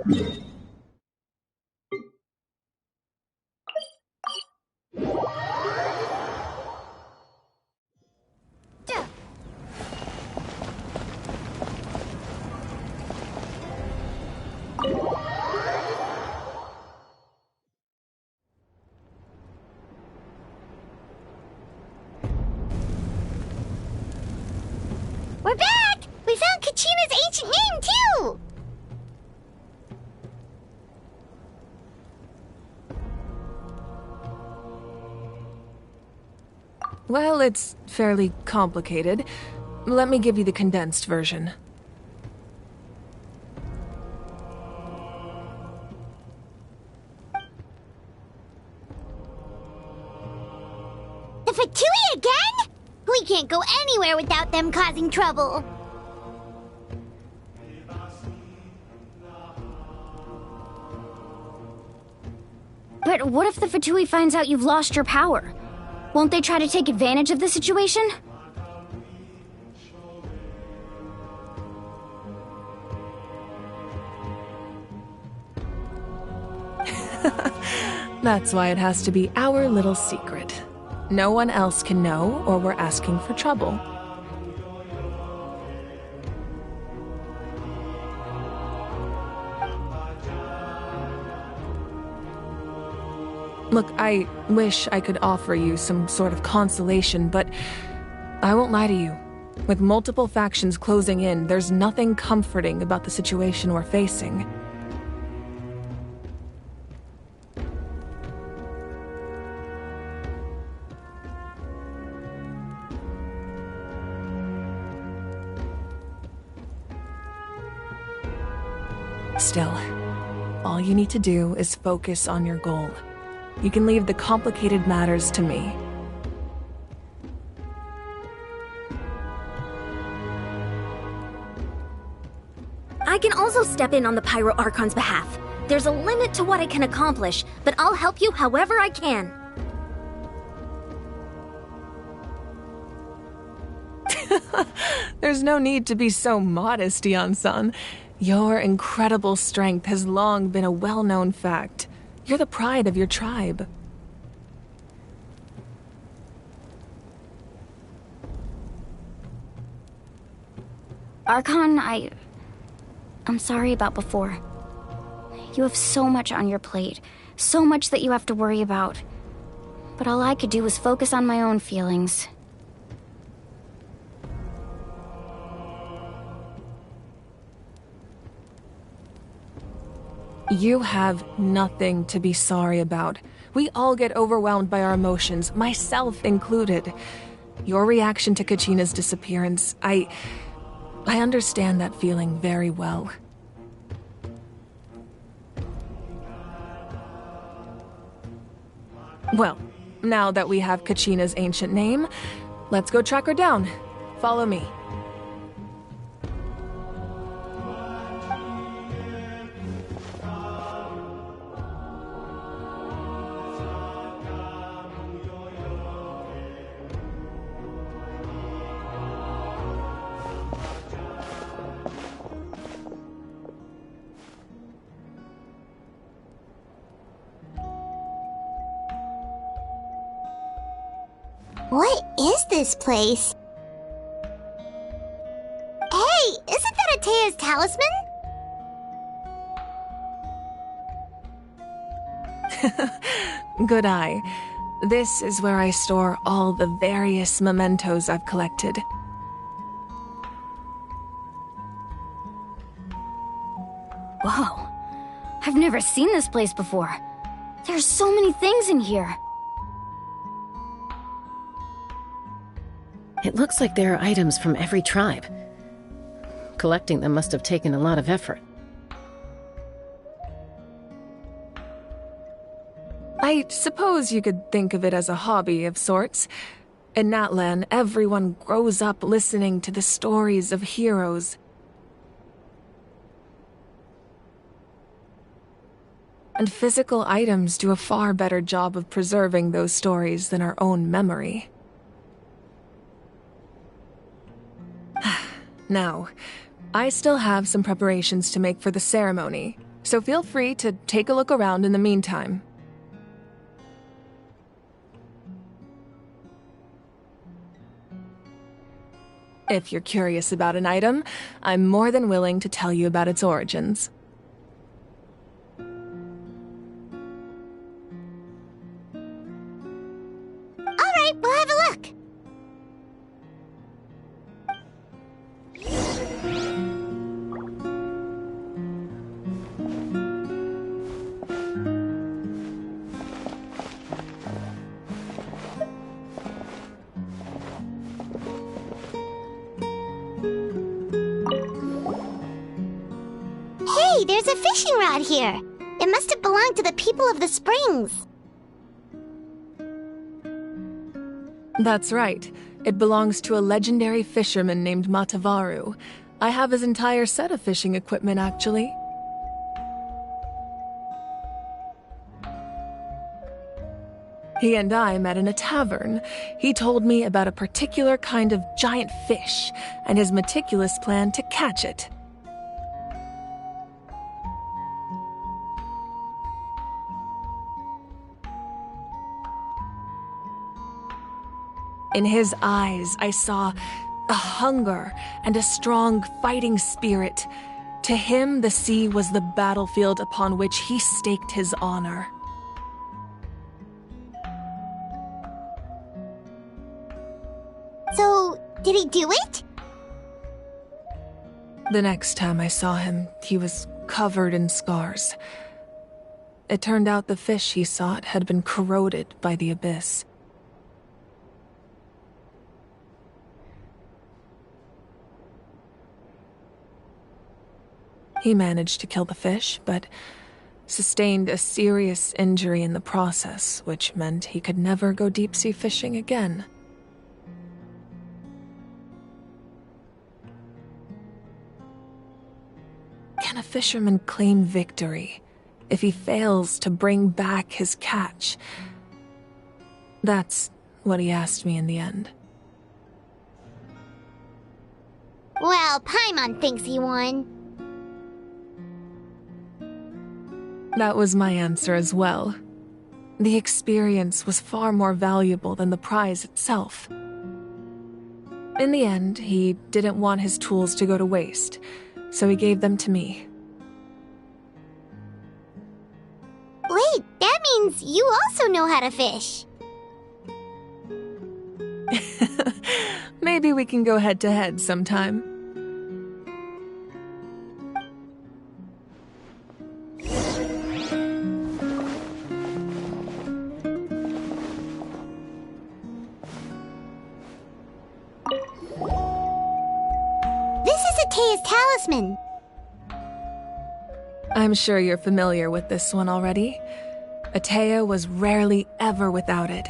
We're back! We found Kachina's ancient name, too! Well, it's fairly complicated. Let me give you the condensed version. The Fatui again? We can't go anywhere without them causing trouble. But what if the Fatui finds out you've lost your power? Won't they try to take advantage of the situation? That's why it has to be our little secret. No one else can know, or we're asking for trouble. Look, I wish I could offer you some sort of consolation, but I won't lie to you. With multiple factions closing in, there's nothing comforting about the situation we're facing. Still, all you need to do is focus on your goal. You can leave the complicated matters to me. I can also step in on the Pyro Archon's behalf. There's a limit to what I can accomplish, but I'll help you however I can. There's no need to be so modest, Yan-san. Your incredible strength has long been a well-known fact. You're the pride of your tribe. Archon, I'm sorry about before. You have so much on your plate, so much that you have to worry about. But all I could do was focus on my own feelings. You have nothing to be sorry about. We all get overwhelmed by our emotions, myself included. Your reaction to Kachina's disappearance, I understand that feeling very well. Well, now that we have Kachina's ancient name, let's go track her down. Follow me. What is this place? Hey, isn't that Atea's talisman? Good eye. This is where I store all the various mementos I've collected. Whoa. I've never seen this place before. There's so many things in here. It looks like there are items from every tribe. Collecting them must have taken a lot of effort. I suppose you could think of it as a hobby of sorts. In Natlan, everyone grows up listening to the stories of heroes. And physical items do a far better job of preserving those stories than our own memory. Now, I still have some preparations to make for the ceremony, so feel free to take a look around in the meantime. If you're curious about an item, I'm more than willing to tell you about its origins. All right, we'll have a look. Hey, there's a fishing rod here. It must have belonged to the people of the springs. That's right. It belongs to a legendary fisherman named Matavaru. I have his entire set of fishing equipment, actually. He and I met in a tavern. He told me about a particular kind of giant fish and his meticulous plan to catch it. In his eyes, I saw a hunger and a strong fighting spirit. To him, the sea was the battlefield upon which he staked his honor. So, did he do it? The next time I saw him, he was covered in scars. It turned out the fish he sought had been corroded by the abyss. He managed to kill the fish, but sustained a serious injury in the process, which meant he could never go deep-sea fishing again. Can a fisherman claim victory if he fails to bring back his catch? That's what he asked me in the end. Well, Paimon thinks he won. That was my answer as well. The experience was far more valuable than the prize itself. In the end, he didn't want his tools to go to waste, so he gave them to me. Wait, that means you also know how to fish. Maybe we can go head-to-head sometime. Tea's talisman. I'm sure you're familiar with this one already. Atea was rarely ever without it.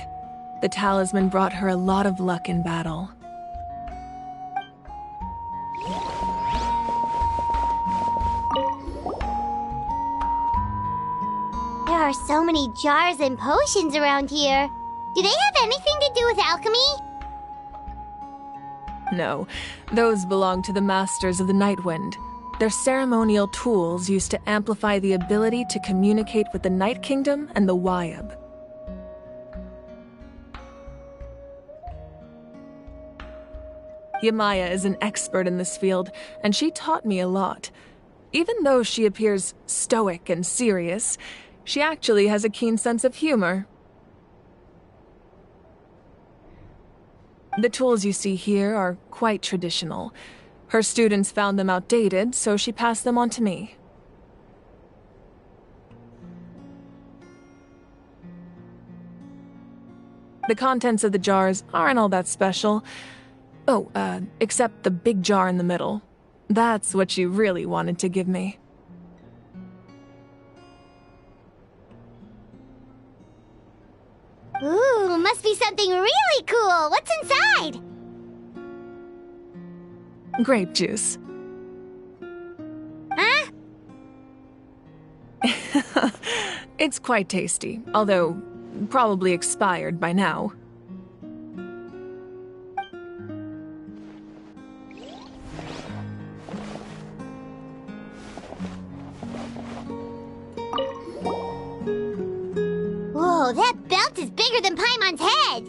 The talisman brought her a lot of luck in battle. There are so many jars and potions around here. Do they have anything to do with alchemy? No, those belong to the Masters of the Nightwind. They're ceremonial tools used to amplify the ability to communicate with the Night Kingdom and the Wyab. Yamaya is an expert in this field, and she taught me a lot. Even though she appears stoic and serious, she actually has a keen sense of humor. The tools you see here are quite traditional. Her students found them outdated, so she passed them on to me. The contents of the jars aren't all that special. Oh, except the big jar in the middle. That's what she really wanted to give me. Ooh, must be something really cool. What's inside? Grape juice. Huh? It's quite tasty, although probably expired by now. Whoa, that belt is bigger than Paimon's head!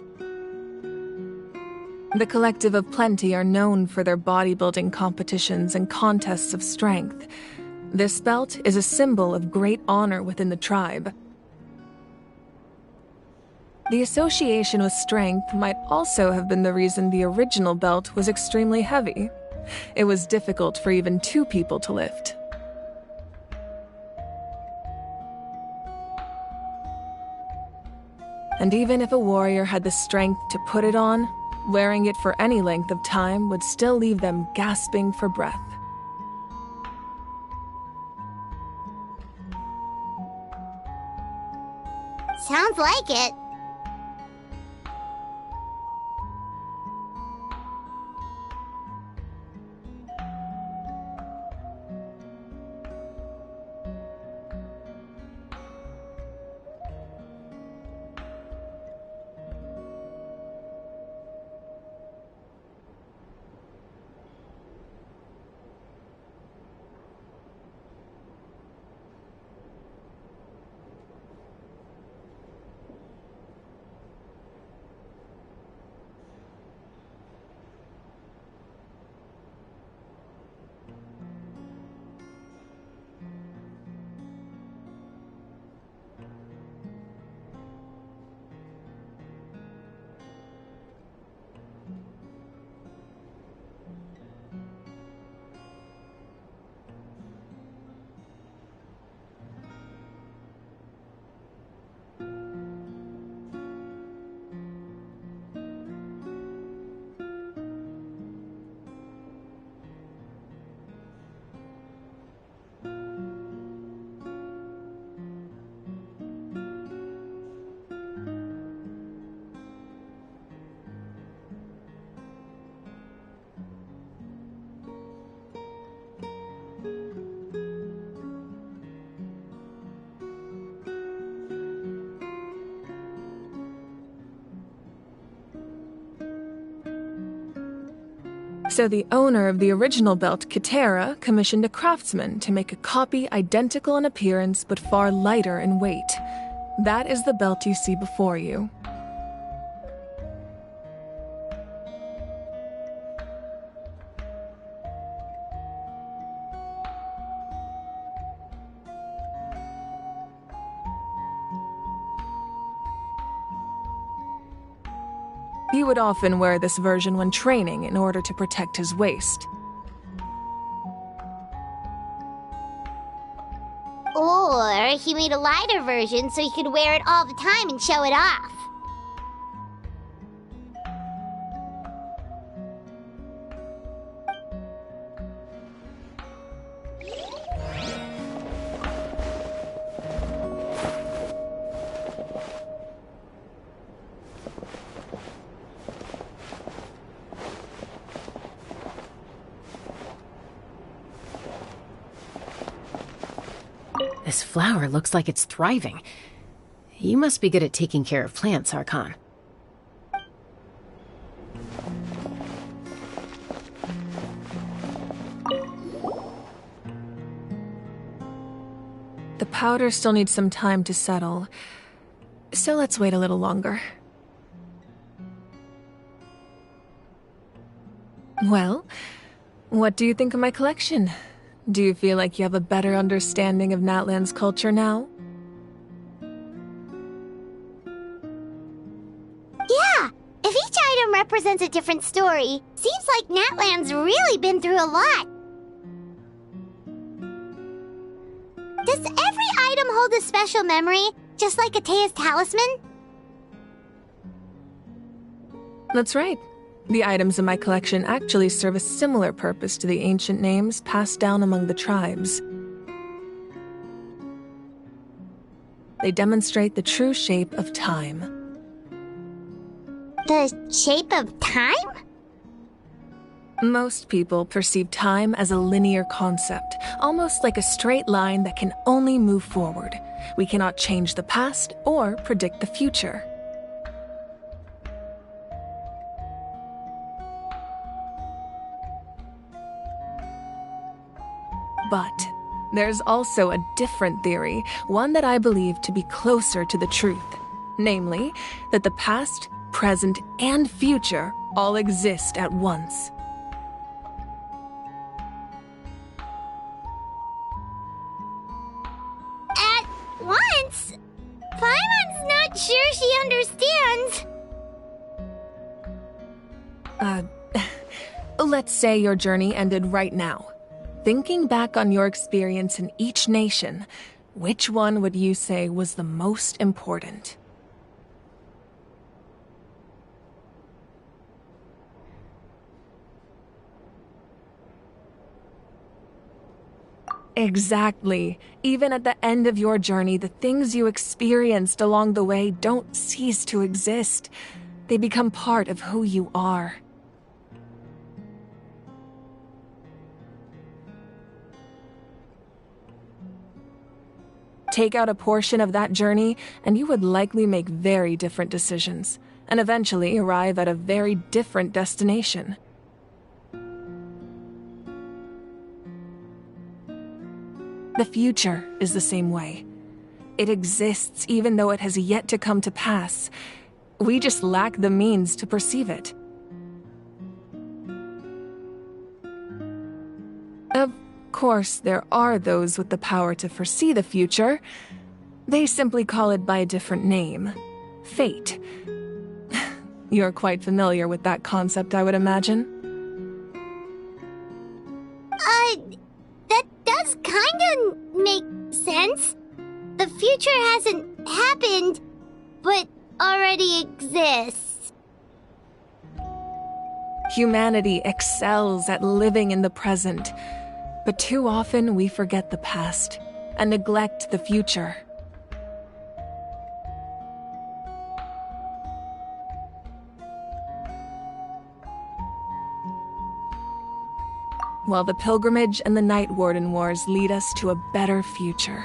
The Collective of Plenty are known for their bodybuilding competitions and contests of strength. This belt is a symbol of great honor within the tribe. The association with strength might also have been the reason the original belt was extremely heavy. It was difficult for even 2 people to lift. And even if a warrior had the strength to put it on, wearing it for any length of time would still leave them gasping for breath. Sounds like it. So the owner of the original belt, Katera, commissioned a craftsman to make a copy identical in appearance but far lighter in weight. That is the belt you see before you. He would often wear this version when training in order to protect his waist. Or he made a lighter version so he could wear it all the time and show it off. This flower looks like it's thriving. You must be good at taking care of plants, Archon. The powder still needs some time to settle, so let's wait a little longer. Well, what do you think of my collection? Do you feel like you have a better understanding of Natlan's culture now? Yeah! If each item represents a different story, seems like Natlan's really been through a lot. Does every item hold a special memory, just like Atea's talisman? That's right. The items in my collection actually serve a similar purpose to the ancient names passed down among the tribes. They demonstrate the true shape of time. The shape of time? Most people perceive time as a linear concept, almost like a straight line that can only move forward. We cannot change the past or predict the future. But there's also a different theory, one that I believe to be closer to the truth. Namely, that the past, present, and future all exist at once. At once? Paimon's not sure she understands. Let's say your journey ended right now. Thinking back on your experience in each nation, which one would you say was the most important? Exactly. Even at the end of your journey, the things you experienced along the way don't cease to exist. They become part of who you are. Take out a portion of that journey, and you would likely make very different decisions, and eventually arrive at a very different destination. The future is the same way. It exists even though it has yet to come to pass. We just lack the means to perceive it. Of course, there are those with the power to foresee the future. They simply call it by a different name. Fate. You're quite familiar with that concept, I would imagine. That does kinda make sense. The future hasn't happened, but already exists. Humanity excels at living in the present, but too often we forget the past and neglect the future. While the pilgrimage and the Night Warden Wars lead us to a better future.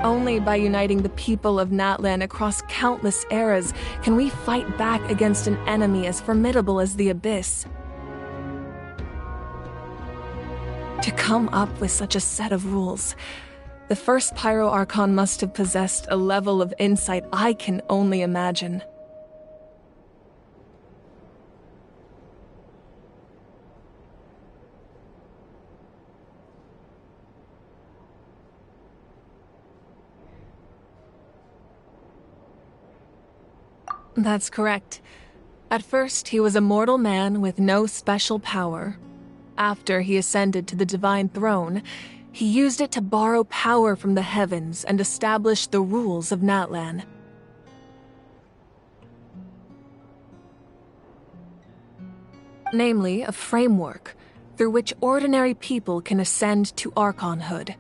Only by uniting the people of Natlan across countless eras can we fight back against an enemy as formidable as the Abyss. To come up with such a set of rules, the first Pyro Archon must have possessed a level of insight I can only imagine. That's correct. At first, he was a mortal man with no special power. After he ascended to the divine throne, he used it to borrow power from the heavens and establish the rules of Natlan. Namely, a framework through which ordinary people can ascend to Archonhood.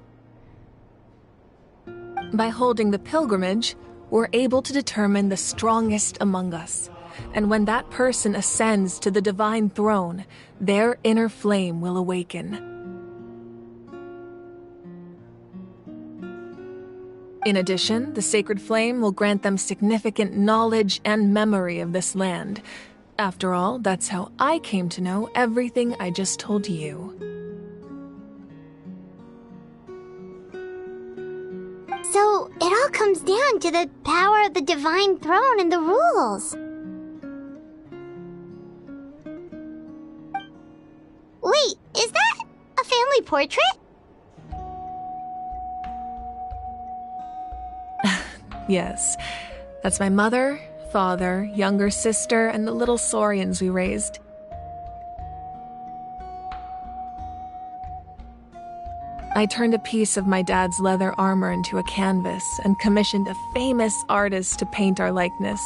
By holding the pilgrimage, we're able to determine the strongest among us, and when that person ascends to the divine throne, their inner flame will awaken. In addition, the sacred flame will grant them significant knowledge and memory of this land. After all, that's how I came to know everything I just told you. So, it all comes down to the power of the divine throne and the rules. Wait, is that a family portrait? Yes, that's my mother, father, younger sister, and the little saurians we raised. I turned a piece of my dad's leather armor into a canvas and commissioned a famous artist to paint our likeness.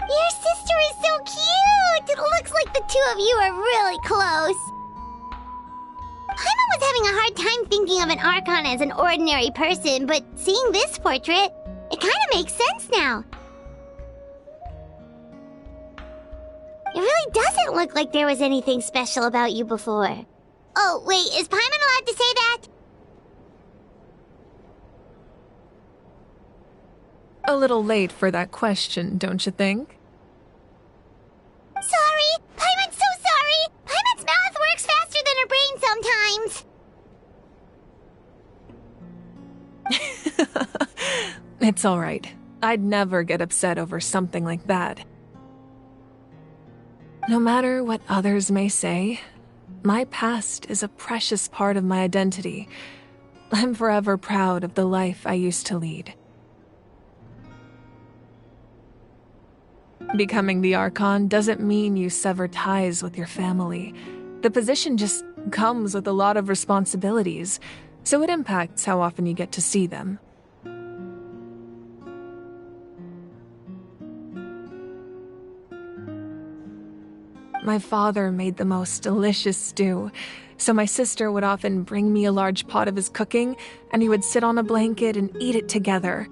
Your sister is so cute! It looks like the two of you are really close. Paimon was having a hard time thinking of an Archon as an ordinary person, but seeing this portrait, it kind of makes sense now. It really doesn't look like there was anything special about you before. Oh, wait, is Paimon allowed to say that? A little late for that question, don't you think? Sorry, Paimon It's all right. I'd never get upset over something like that. No matter what others may say, my past is a precious part of my identity. I'm forever proud of the life I used to lead. Becoming the Archon doesn't mean you sever ties with your family. The position just comes with a lot of responsibilities, so it impacts how often you get to see them. My father made the most delicious stew, so my sister would often bring me a large pot of his cooking, and we would sit on a blanket and eat it together.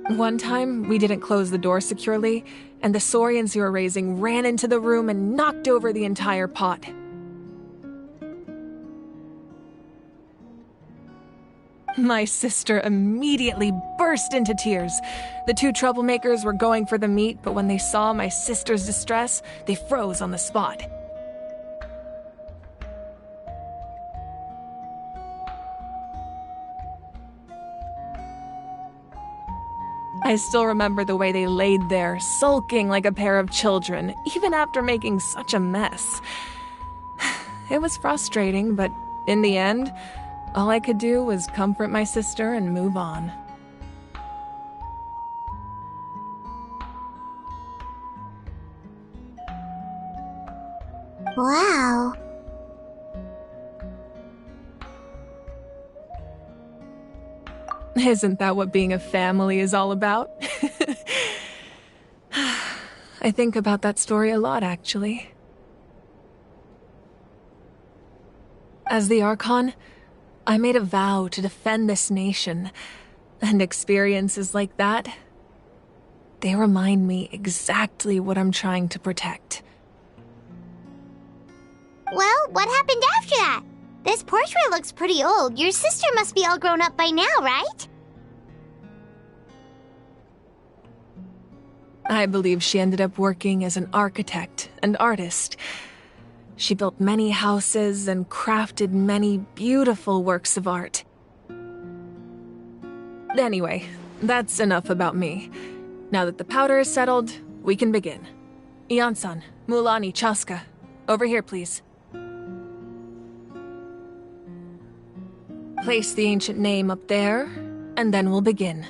One time, we didn't close the door securely, and the saurians you were raising ran into the room and knocked over the entire pot. My sister immediately burst into tears. The two troublemakers were going for the meat, but when they saw my sister's distress, they froze on the spot. I still remember the way they laid there, sulking like a pair of children, even after making such a mess. It was frustrating, but in the end, all I could do was comfort my sister and move on. Wow. Isn't that what being a family is all about? I think about that story a lot, actually. As the Archon, I made a vow to defend this nation, and experiences like that, they remind me exactly what I'm trying to protect. Well, what happened after that? This portrait looks pretty old. Your sister must be all grown up by now, right? I believe she ended up working as an architect and artist. She built many houses and crafted many beautiful works of art. Anyway, that's enough about me. Now that the powder is settled, we can begin. Ian-san, Mulani, Chaska, over here, please. Place the ancient name up there, and then we'll begin.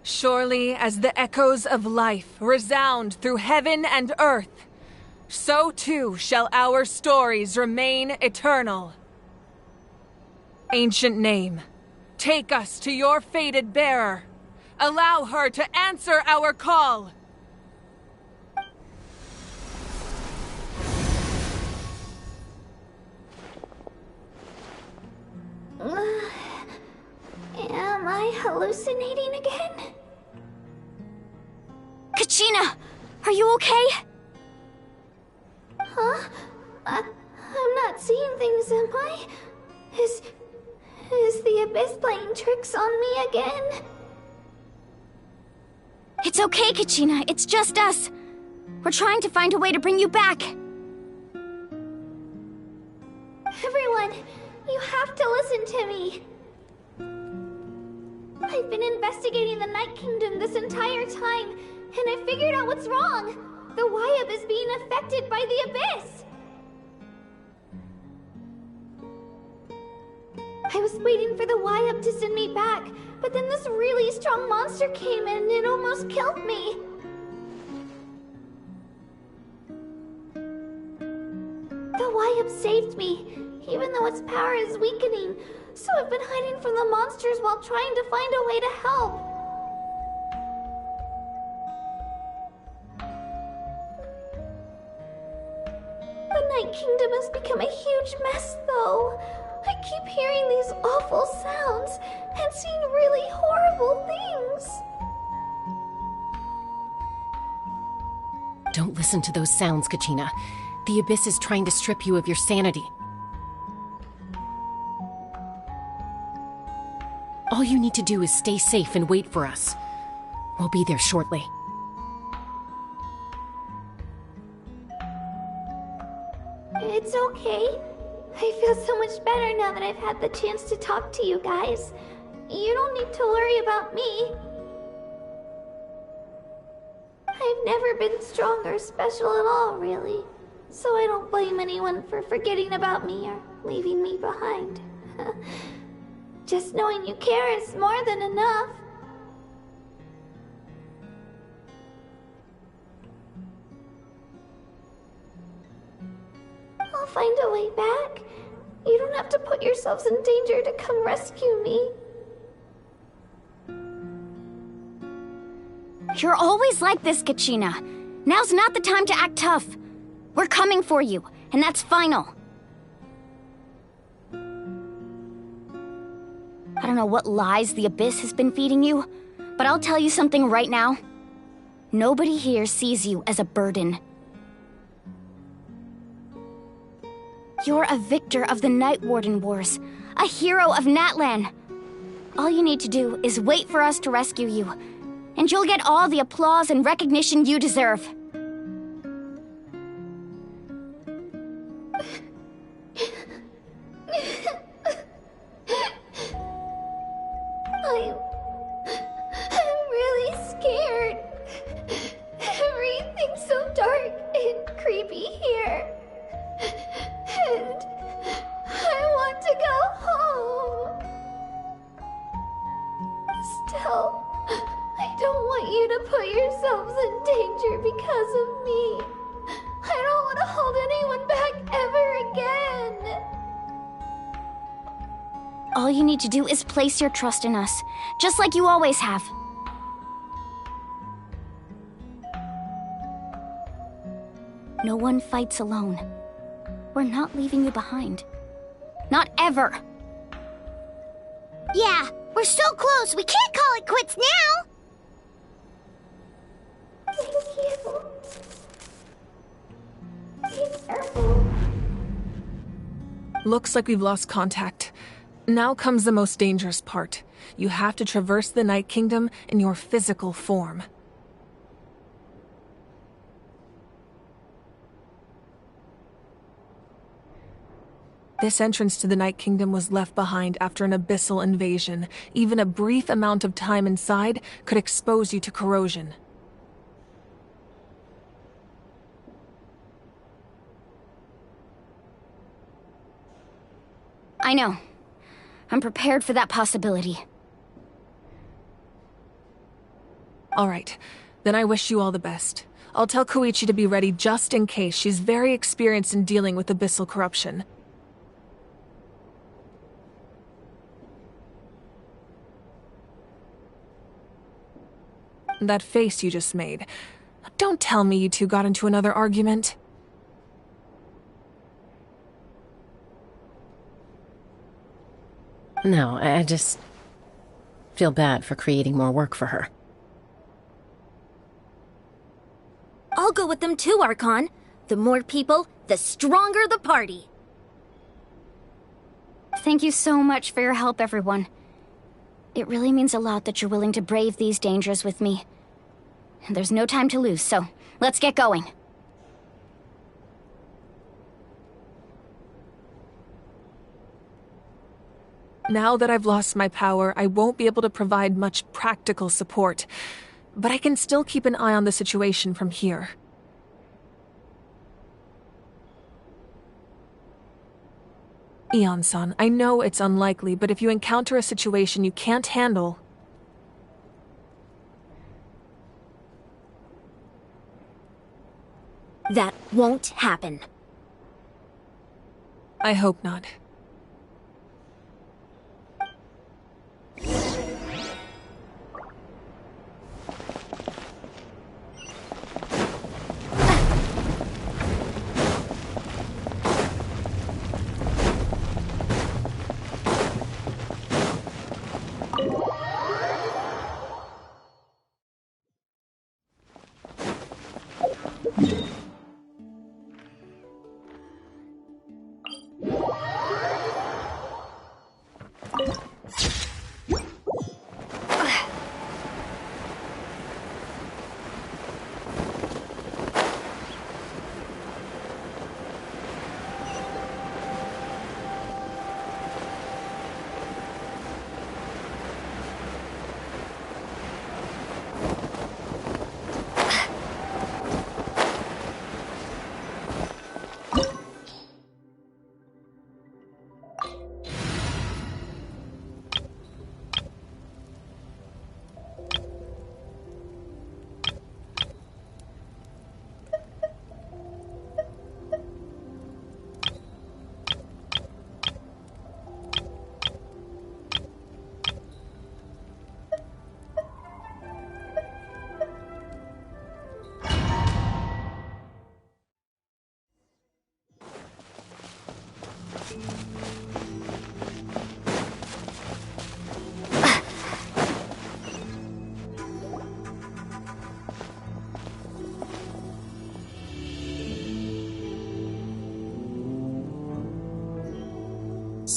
Surely as the echoes of life resound through heaven and earth, so too shall our stories remain eternal. Ancient name, take us to your fated bearer. Allow her to answer our call. Am I hallucinating again? Kachina! Are you okay? Huh? I'm not seeing things, am I? Is the Abyss playing tricks on me again? It's okay, Kachina. It's just us. We're trying to find a way to bring you back. Everyone, you have to listen to me. I've been investigating the Night Kingdom this entire time, and I figured out what's wrong. The Wyab is being affected by the Abyss. I was waiting for the Wyab to send me back, but then this really strong monster came in and it almost killed me. The Wyab saved me, even though its power is weakening, so I've been hiding from the monsters while trying to find a way to help. The Night Kingdom has become a huge mess, though. I keep hearing these awful sounds and seeing really horrible things. Don't listen to those sounds, Kachina. The Abyss is trying to strip you of your sanity. All you need to do is stay safe and wait for us. We'll be there shortly. It's okay. I feel so much better now that I've had the chance to talk to you guys. You don't need to worry about me. I've never been strong or special at all, really. So I don't blame anyone for forgetting about me or leaving me behind. Just knowing you care is more than enough. I'll find a way back. You don't have to put yourselves in danger to come rescue me. You're always like this, Kachina. Now's not the time to act tough. We're coming for you, and that's final. I don't know what lies the Abyss has been feeding you, but I'll tell you something right now. Nobody here sees you as a burden. You're a victor of the Night Warden Wars, a hero of Natlan. All you need to do is wait for us to rescue you, and you'll get all the applause and recognition you deserve. I'm really scared. Everything's so dark and creepy here. And I want to go home. Still, I don't want you to put yourselves in danger because of me. I don't want to hold anyone back ever again. All you need to do is place your trust in us, just like you always have. No one fights alone. We're not leaving you behind. Not ever. Yeah, we're so close. We can't call it quits now. Thank you. Be careful. Looks like we've lost contact. Now comes the most dangerous part. You have to traverse the Night Kingdom in your physical form. This entrance to the Night Kingdom was left behind after an abyssal invasion. Even a brief amount of time inside could expose you to corrosion. I know. I'm prepared for that possibility. All right, then I wish you all the best. I'll tell Koichi to be ready just in case. She's very experienced in dealing with abyssal corruption. That face you just made. Don't tell me you two got into another argument. No, I just feel bad for creating more work for her. I'll go with them too, Archon. The more people, the stronger the party. Thank you so much for your help, everyone. It really means a lot that you're willing to brave these dangers with me. And there's no time to lose, so let's get going. Now that I've lost my power, I won't be able to provide much practical support. But I can still keep an eye on the situation from here. Eon-san, I know it's unlikely, but if you encounter a situation you can't handle... That won't happen. I hope not.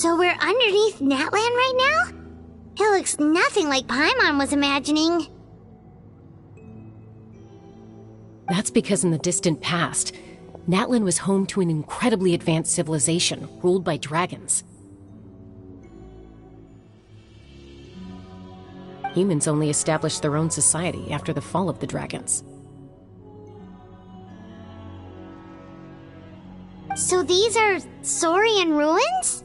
So we're underneath Natlan right now? It looks nothing like Paimon was imagining. That's because in the distant past, Natlan was home to an incredibly advanced civilization ruled by dragons. Humans only established their own society after the fall of the dragons. So these are Saurian ruins?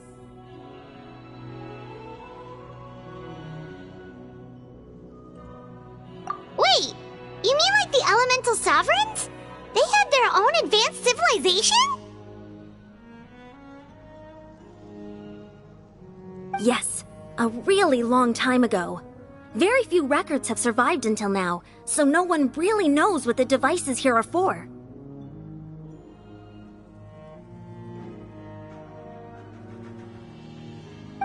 Wait, you mean like the elemental sovereigns? They had their own advanced civilization? Yes, a really long time ago. Very few records have survived until now, so no one really knows what the devices here are for.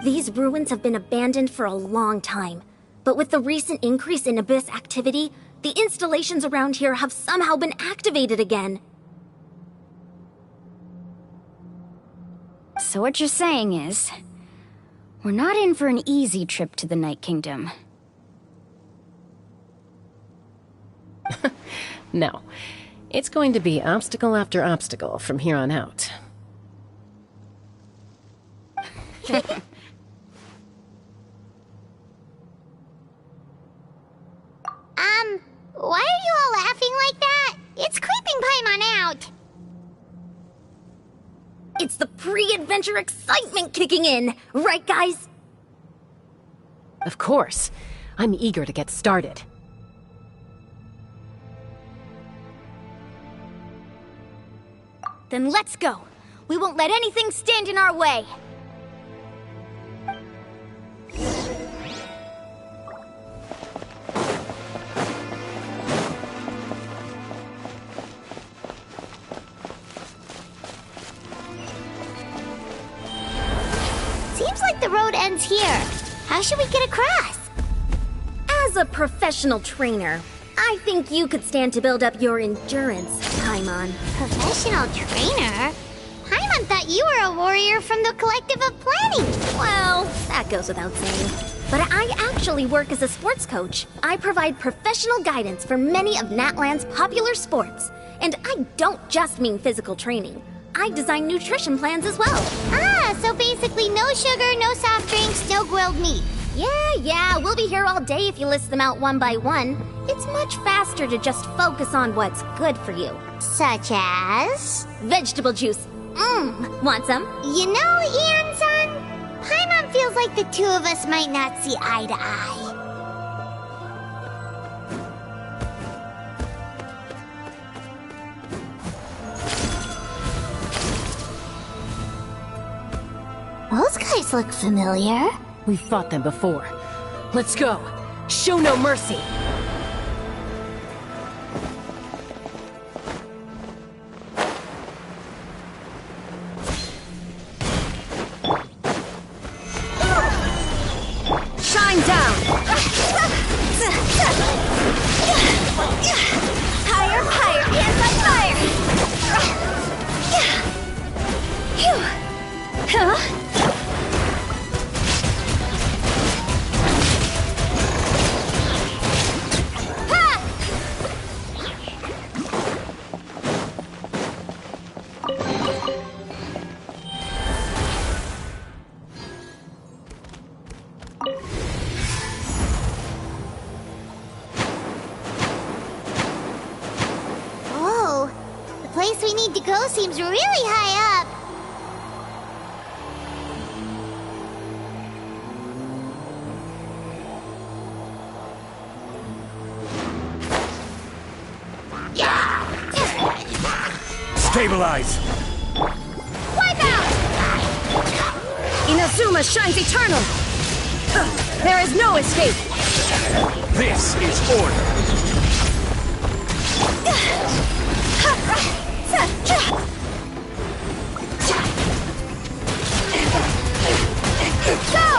These ruins have been abandoned for a long time, but with the recent increase in Abyss activity, the installations around here have somehow been activated again. So what you're saying is, we're not in for an easy trip to the Night Kingdom. No. It's going to be obstacle after obstacle from here on out. Why are you all laughing like that? It's creeping Paimon out. It's the pre-adventure excitement kicking in, right guys? Of course. I'm eager to get started. Then let's go. We won't let anything stand in our way. Seems like the road ends here. How should we get across? As a professional trainer, I think you could stand to build up your endurance, Paimon. Professional trainer? Paimon thought you were a warrior from the Collective of Planning. Well, that goes without saying. But I actually work as a sports coach. I provide professional guidance for many of Natlan's popular sports. And I don't just mean physical training. I design nutrition plans as well. Ah, so basically no sugar, no soft drinks, no grilled meat. Yeah, we'll be here all day if you list them out one by one. It's much faster to just focus on what's good for you. Such as? Vegetable juice. Want some? You know, Ian-san, Paimon feels like the two of us might not see eye to eye. Those guys look familiar. We've fought them before. Let's go. Show no mercy. Shine down! Higher, higher, hands on fire! Huh? Whoa, the place we need to go seems really high up. Stabilize! Wipe out! Inazuma shines eternal! There is no escape! This is order! Go!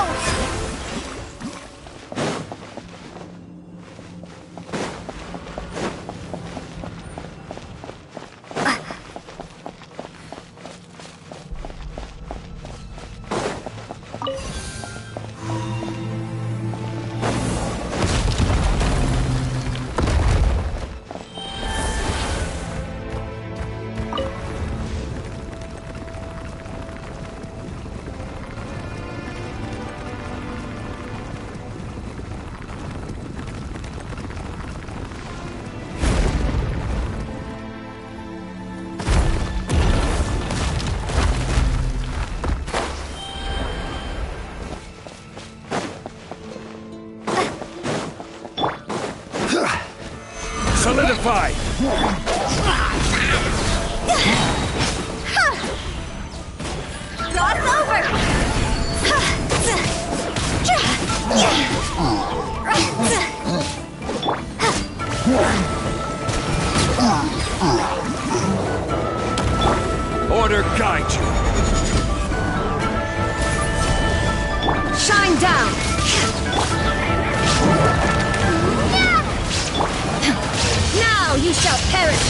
ps5. Cross over! Order guide you. Shine down! Now you shall perish!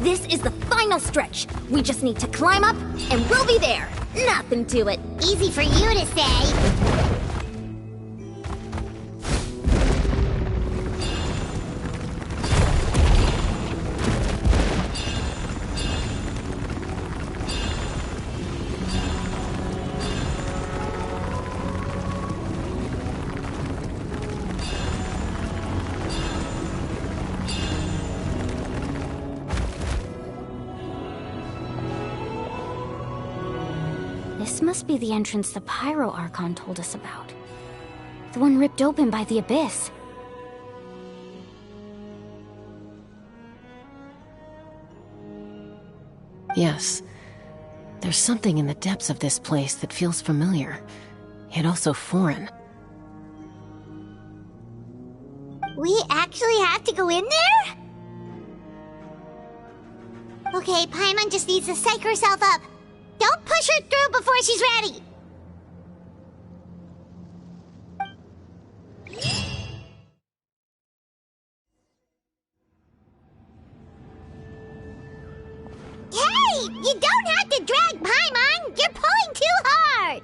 This is the final stretch. We just need to climb up, and we'll be there. Nothing to it. Easy for you to say. This must be the entrance the Pyro Archon told us about. The one ripped open by the Abyss. Yes. There's something in the depths of this place that feels familiar, yet also foreign. We actually have to go in there? Okay, Paimon just needs to psych herself up. Don't push her through before she's ready! Hey! You don't have to drag Paimon! You're pulling too hard!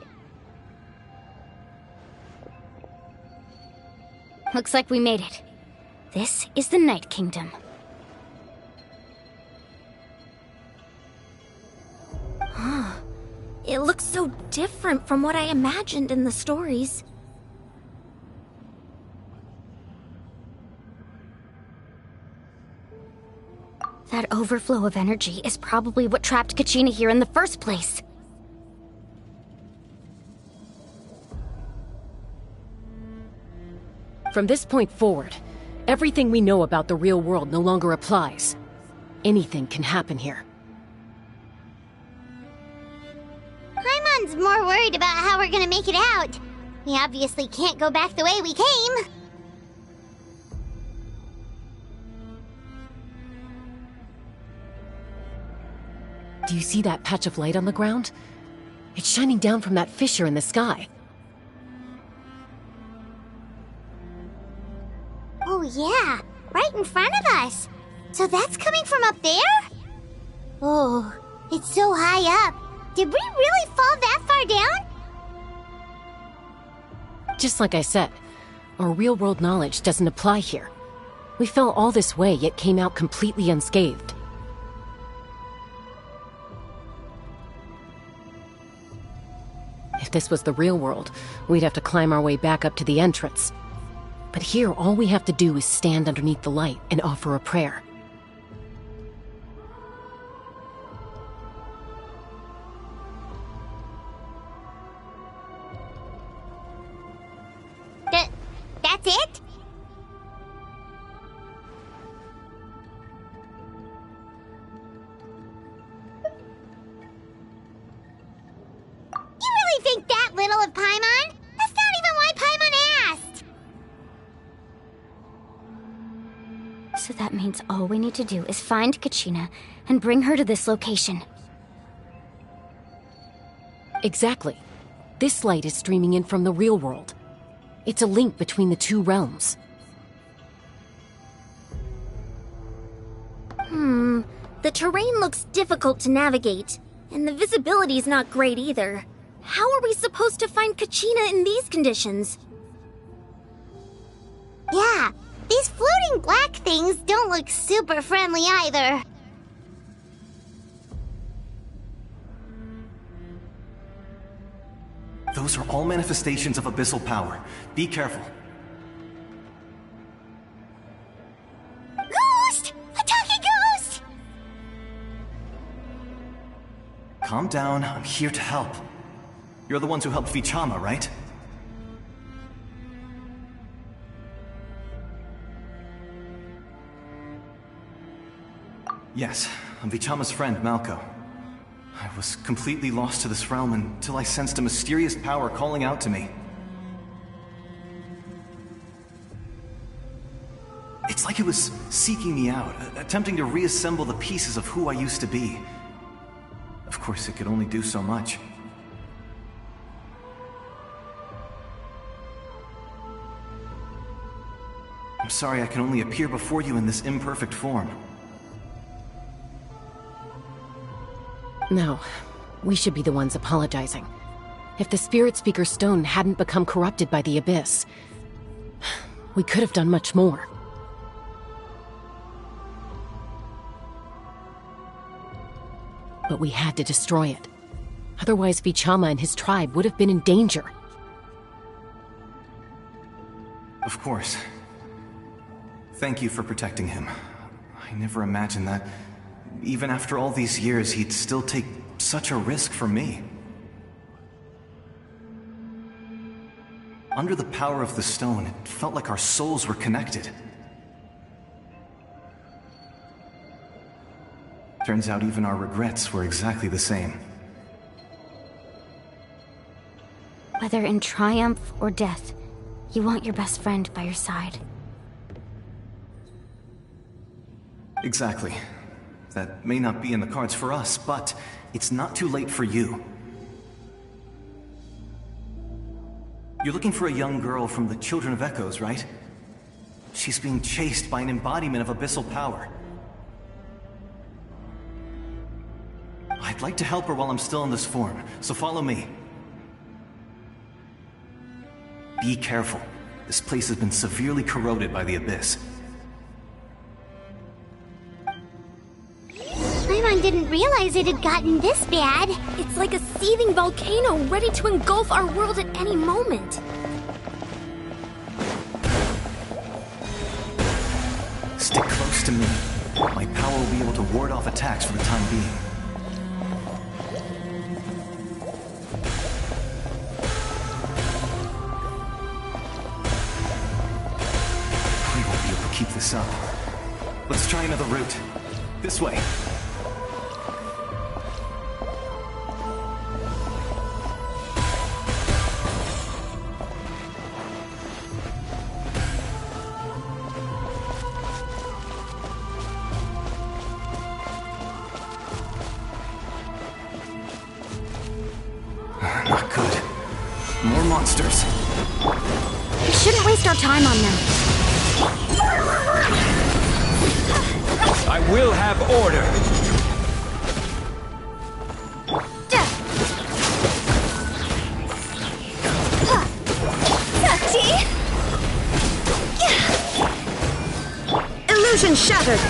Looks like we made it. This is the Night Kingdom. It looks so different from what I imagined in the stories. That overflow of energy is probably what trapped Kachina here in the first place. From this point forward, everything we know about the real world no longer applies. Anything can happen here. Paimon's more worried about how we're gonna make it out. We obviously can't go back the way we came. Do you see that patch of light on the ground? It's shining down from that fissure in the sky. Oh yeah, right in front of us. So that's coming from up there? Oh, it's so high up. Did we really fall that far down? Just like I said, our real-world knowledge doesn't apply here. We fell all this way, yet came out completely unscathed. If this was the real world, we'd have to climb our way back up to the entrance. But here, all we have to do is stand underneath the light and offer a prayer. That's it? You really think that little of Paimon? That's not even why Paimon asked! So that means all we need to do is find Kachina and bring her to this location. Exactly. This light is streaming in from the real world. It's a link between the two realms. The terrain looks difficult to navigate, and the visibility's not great either. How are we supposed to find Kachina in these conditions? Yeah, These floating black things don't look super friendly either. Those are all manifestations of abyssal power. Be careful. Ghost! A talking ghost! Calm down, I'm here to help. You're the ones who helped Vichama, right? Yes, I'm Vichama's friend, Malko. I was completely lost to this realm until I sensed a mysterious power calling out to me. It's like it was seeking me out, attempting to reassemble the pieces of who I used to be. Of course, it could only do so much. I'm sorry I can only appear before you in this imperfect form. No, we should be the ones apologizing. If the Spirit Speaker Stone hadn't become corrupted by the Abyss, we could have done much more. But we had to destroy it. Otherwise, Vichama and his tribe would have been in danger. Of course. Thank you for protecting him. I never imagined that, even after all these years, he'd still take such a risk for me. Under the power of the stone, it felt like our souls were connected. Turns out even our regrets were exactly the same. Whether in triumph or death, you want your best friend by your side. Exactly. That may not be in the cards for us, but it's not too late for you. You're looking for a young girl from the Children of Echoes, right? She's being chased by an embodiment of abyssal power. I'd like to help her while I'm still in this form, so follow me. Be careful. This place has been severely corroded by the Abyss. Paimon didn't realize it had gotten this bad. It's like a seething volcano ready to engulf our world at any moment. Stick close to me. My power will be able to ward off attacks for the time being. We won't be able to keep this up. Let's try another route. This way. Not good. More monsters. We shouldn't waste our time on them. I will have order. Illusion shattered!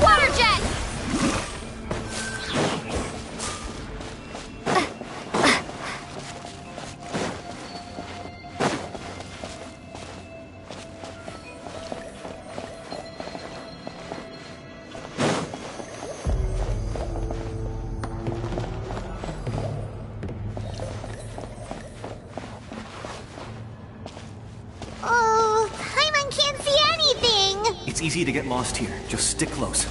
Water jet! Oh, Paimon can't see anything! It's easy to get lost here. Just stick close.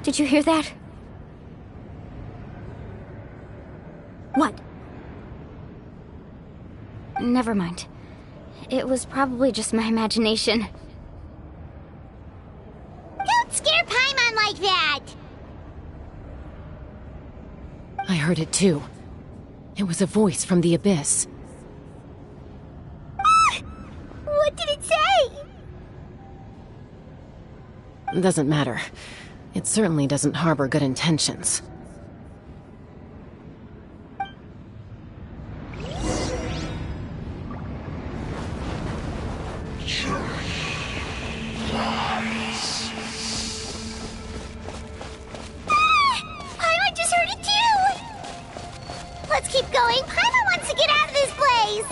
Did you hear that? What? Never mind. It was probably just my imagination. Don't heard it too. It was a voice from the abyss. What did it say? Doesn't matter. It certainly doesn't harbor good intentions. Paimon just heard it too! Let's keep going. Paimon wants to get out of this place!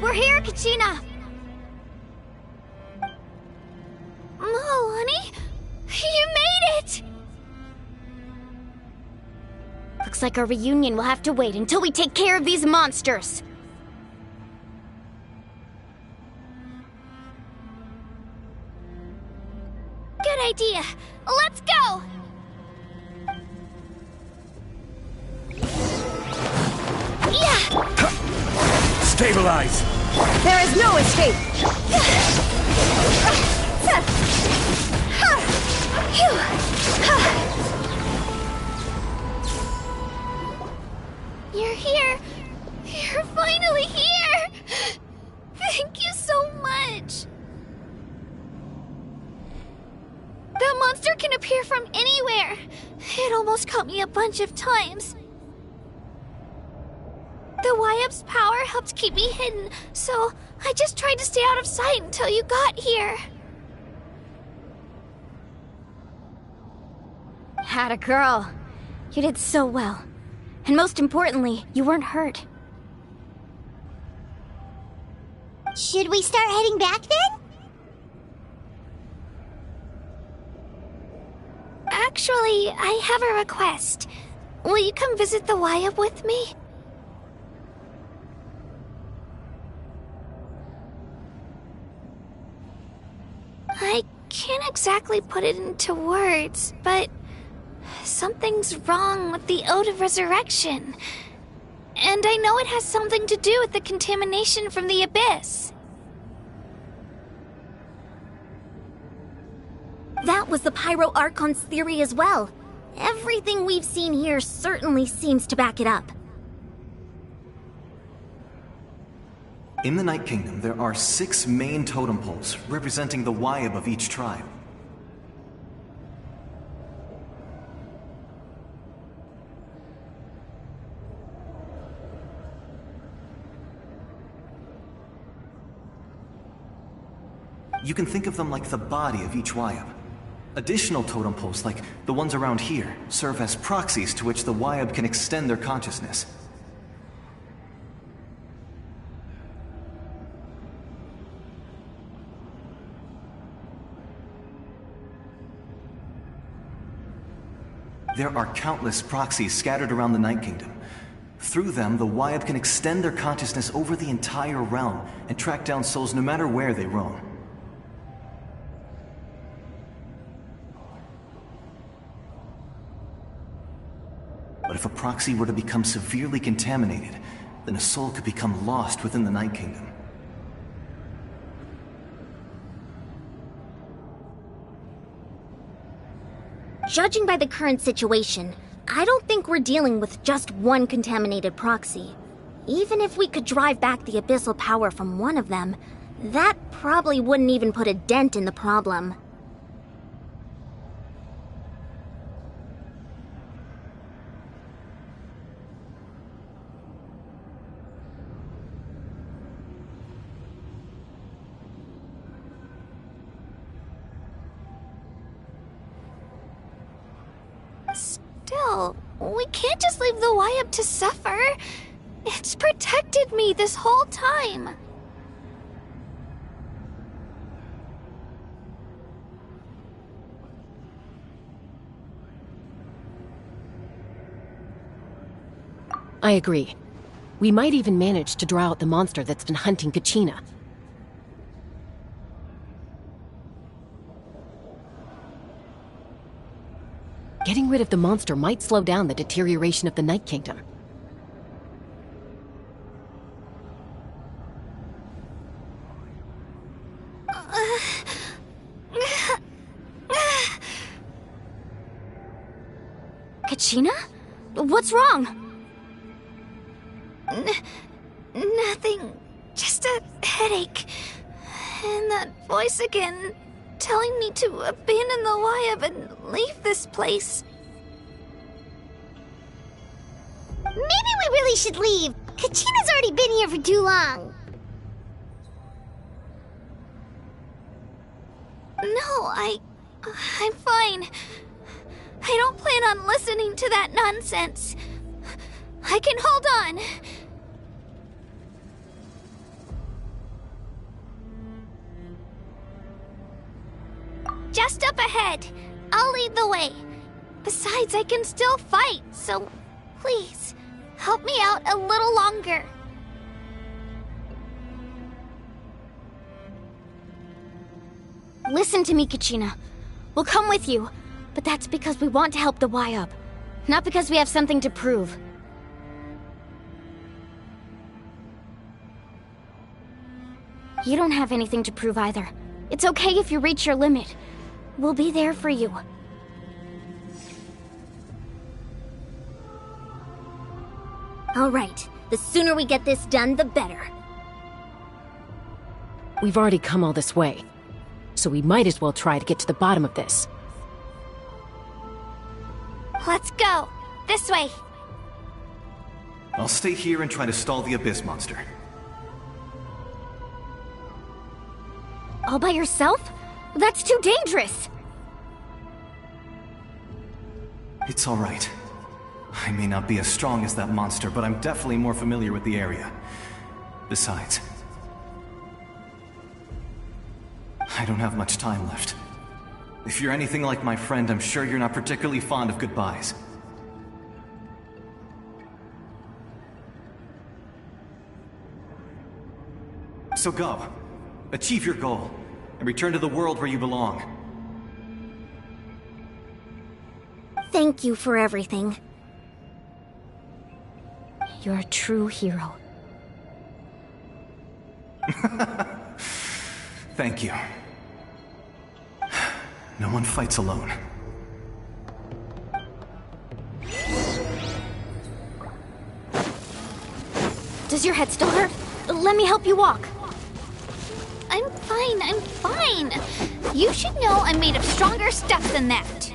We're here, Kachina! Oh, honey, you made it! Looks like our reunion will have to wait until we take care of these monsters. Good idea. Let's go! Stabilize! There is no escape! You're here. You're finally here. Thank you so much. That monster can appear from anywhere. It almost caught me a bunch of times. The Y-Up's power helped keep me hidden, so I just tried to stay out of sight until you got here. Atta girl. You did so well. And most importantly, you weren't hurt. Should we start heading back then? Actually, I have a request. Will you come visit the Y-Up with me? I can't exactly put it into words, but something's wrong with the Ode of Resurrection. And I know it has something to do with the contamination from the abyss. That was the Pyro Archon's theory as well. Everything we've seen here certainly seems to back it up. In the Night Kingdom, there are 6 main totem poles representing the Wyab of each tribe. You can think of them like the body of each Wyab. Additional totem poles, like the ones around here, serve as proxies to which the Wyab can extend their consciousness. There are countless proxies scattered around the Night Kingdom. Through them, the Wyab can extend their consciousness over the entire realm and track down souls no matter where they roam. But if a proxy were to become severely contaminated, then a soul could become lost within the Night Kingdom. Judging by the current situation, I don't think we're dealing with just one contaminated proxy. Even if we could drive back the abyssal power from one of them, that probably wouldn't even put a dent in the problem. Still, we can't just leave the Wyab to suffer. It's protected me this whole time. I agree. We might even manage to draw out the monster that's been hunting Kachina. Getting rid of the monster might slow down the deterioration of the Night Kingdom. Kachina? What's wrong? Nothing. Just a headache. And that voice again, telling me to abandon the Wayab and leave this place. Maybe we really should leave. Kachina's already been here for too long. No, I'm fine. I don't plan on listening to that nonsense. I can hold on. Just up ahead. I'll lead the way. Besides, I can still fight, so please, help me out a little longer. Listen to me, Kachina. We'll come with you, but that's because we want to help the Wayab, not because we have something to prove. You don't have anything to prove either. It's okay if you reach your limit. We'll be there for you. All right. The sooner we get this done, the better. We've already come all this way, so we might as well try to get to the bottom of this. Let's go. This way. I'll stay here and try to stall the Abyss monster. All by yourself? That's too dangerous! It's all right. I may not be as strong as that monster, but I'm definitely more familiar with the area. Besides, I don't have much time left. If you're anything like my friend, I'm sure you're not particularly fond of goodbyes. So go. Achieve your goal, and return to the world where you belong. Thank you for everything. You're a true hero. Thank you. No one fights alone. Does your head still hurt? Let me help you walk. I'm fine. You should know I'm made of stronger stuff than that.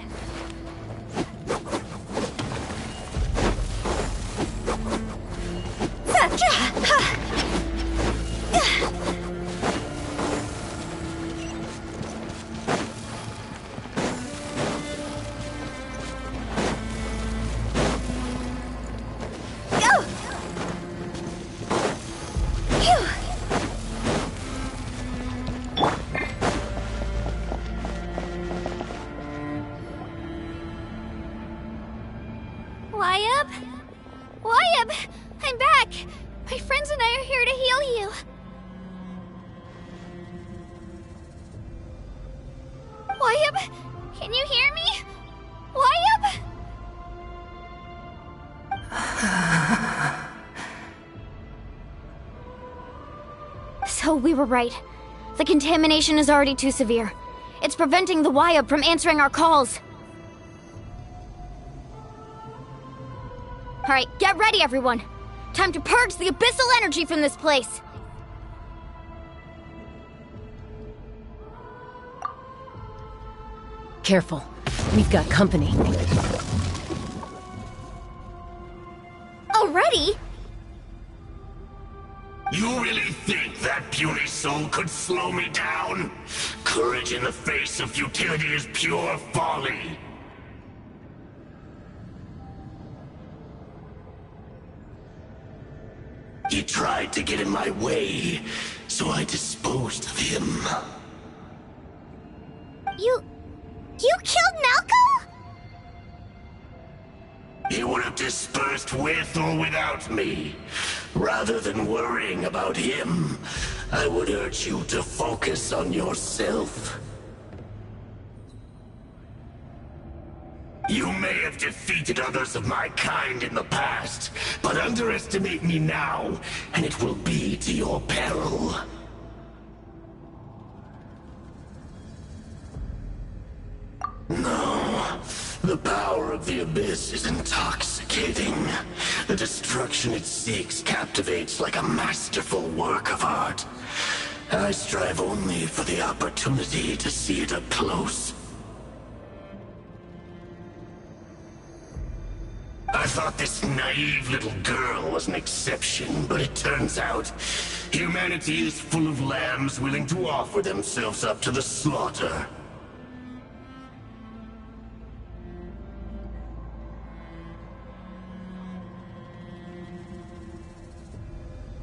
Wayab! I'm back! My friends and I are here to heal you. Wayab! Can you hear me? Wayab! So we were right. The contamination is already too severe. It's preventing the Wayab from answering our calls. Alright, get ready, everyone. Time to purge the abyssal energy from this place. Careful. We've got company. Already? You really think that puny soul could slow me down? Courage in the face of futility is pure folly. He tried to get in my way, so I disposed of him. You killed Malco? He would have dispersed with or without me. Rather than worrying about him, I would urge you to focus on yourself. You may have defeated others of my kind in the past, but underestimate me now, and it will be to your peril. No, the power of the Abyss is intoxicating. The destruction it seeks captivates like a masterful work of art. I strive only for the opportunity to see it up close. I thought this naive little girl was an exception, but it turns out humanity is full of lambs willing to offer themselves up to the slaughter.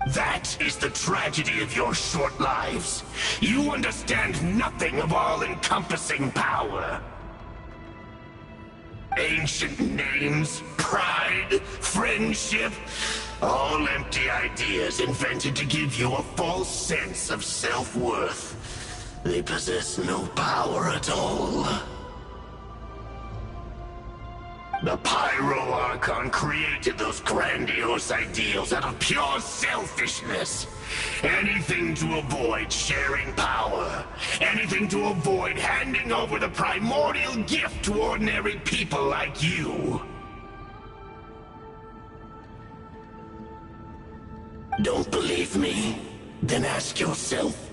That is the tragedy of your short lives. You understand nothing of all-encompassing power. Ancient names, pride, friendship, all empty ideas invented to give you a false sense of self-worth. They possess no power at all. The Pyro Archon created those grandiose ideals out of pure selfishness. Anything to avoid sharing power. Anything to avoid handing over the primordial gift to ordinary people like you. Don't believe me? Then ask yourself,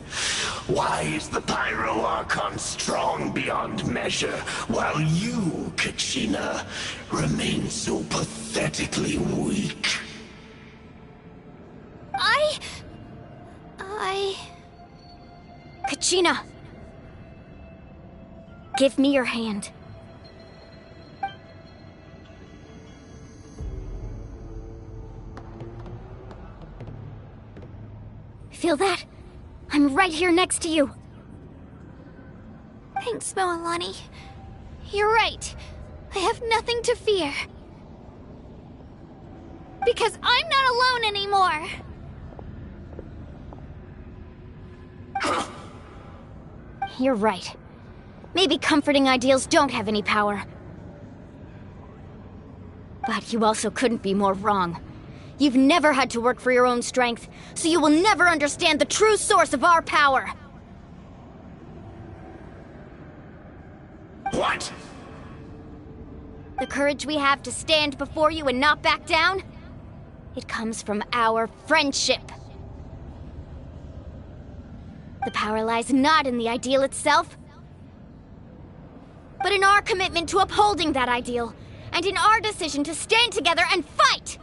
why is the Pyro Archon strong beyond measure, while you, Kachina, remain so pathetically weak? Kachina! Give me your hand. Feel that? I'm right here next to you. Thanks, Moalani. You're right. I have nothing to fear. Because I'm not alone anymore. You're right. Maybe comforting ideals don't have any power. But you also couldn't be more wrong. You've never had to work for your own strength, so you will never understand the true source of our power. What? The courage we have to stand before you and not back down? It comes from our friendship. The power lies not in the ideal itself, but in our commitment to upholding that ideal, and in our decision to stand together and fight!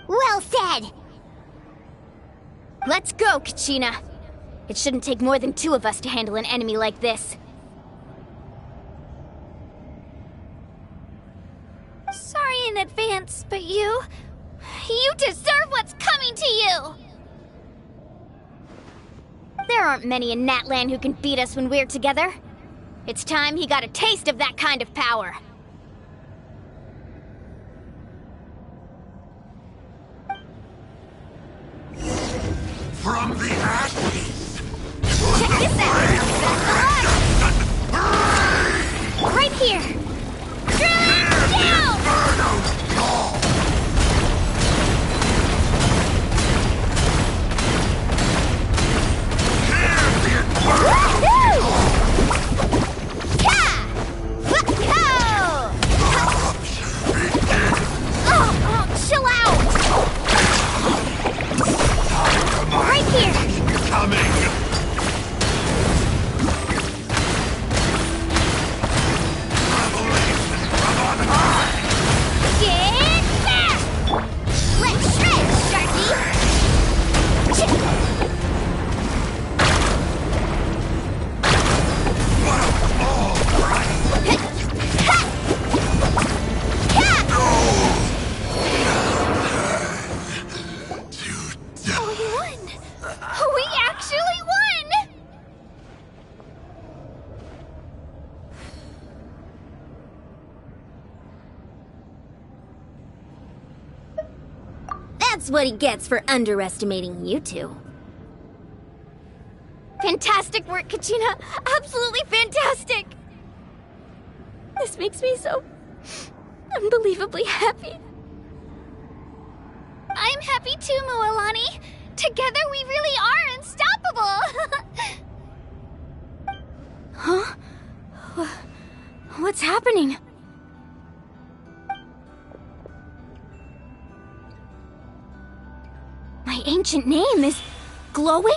Well said! Let's go, Kachina. It shouldn't take more than two of us to handle an enemy like this. Sorry in advance, but you deserve what's coming to you! There aren't many in Natlan who can beat us when we're together. It's time he got a taste of that kind of power. From the ashes! Check this out! Right here! Down! Chill out! Right here! Coming! what he gets for underestimating you two. Fantastic work, Kachina! Absolutely fantastic! This makes me so unbelievably happy. I'm happy too, Mualani. Together we really are unstoppable. Huh? What's happening? My ancient name is glowing?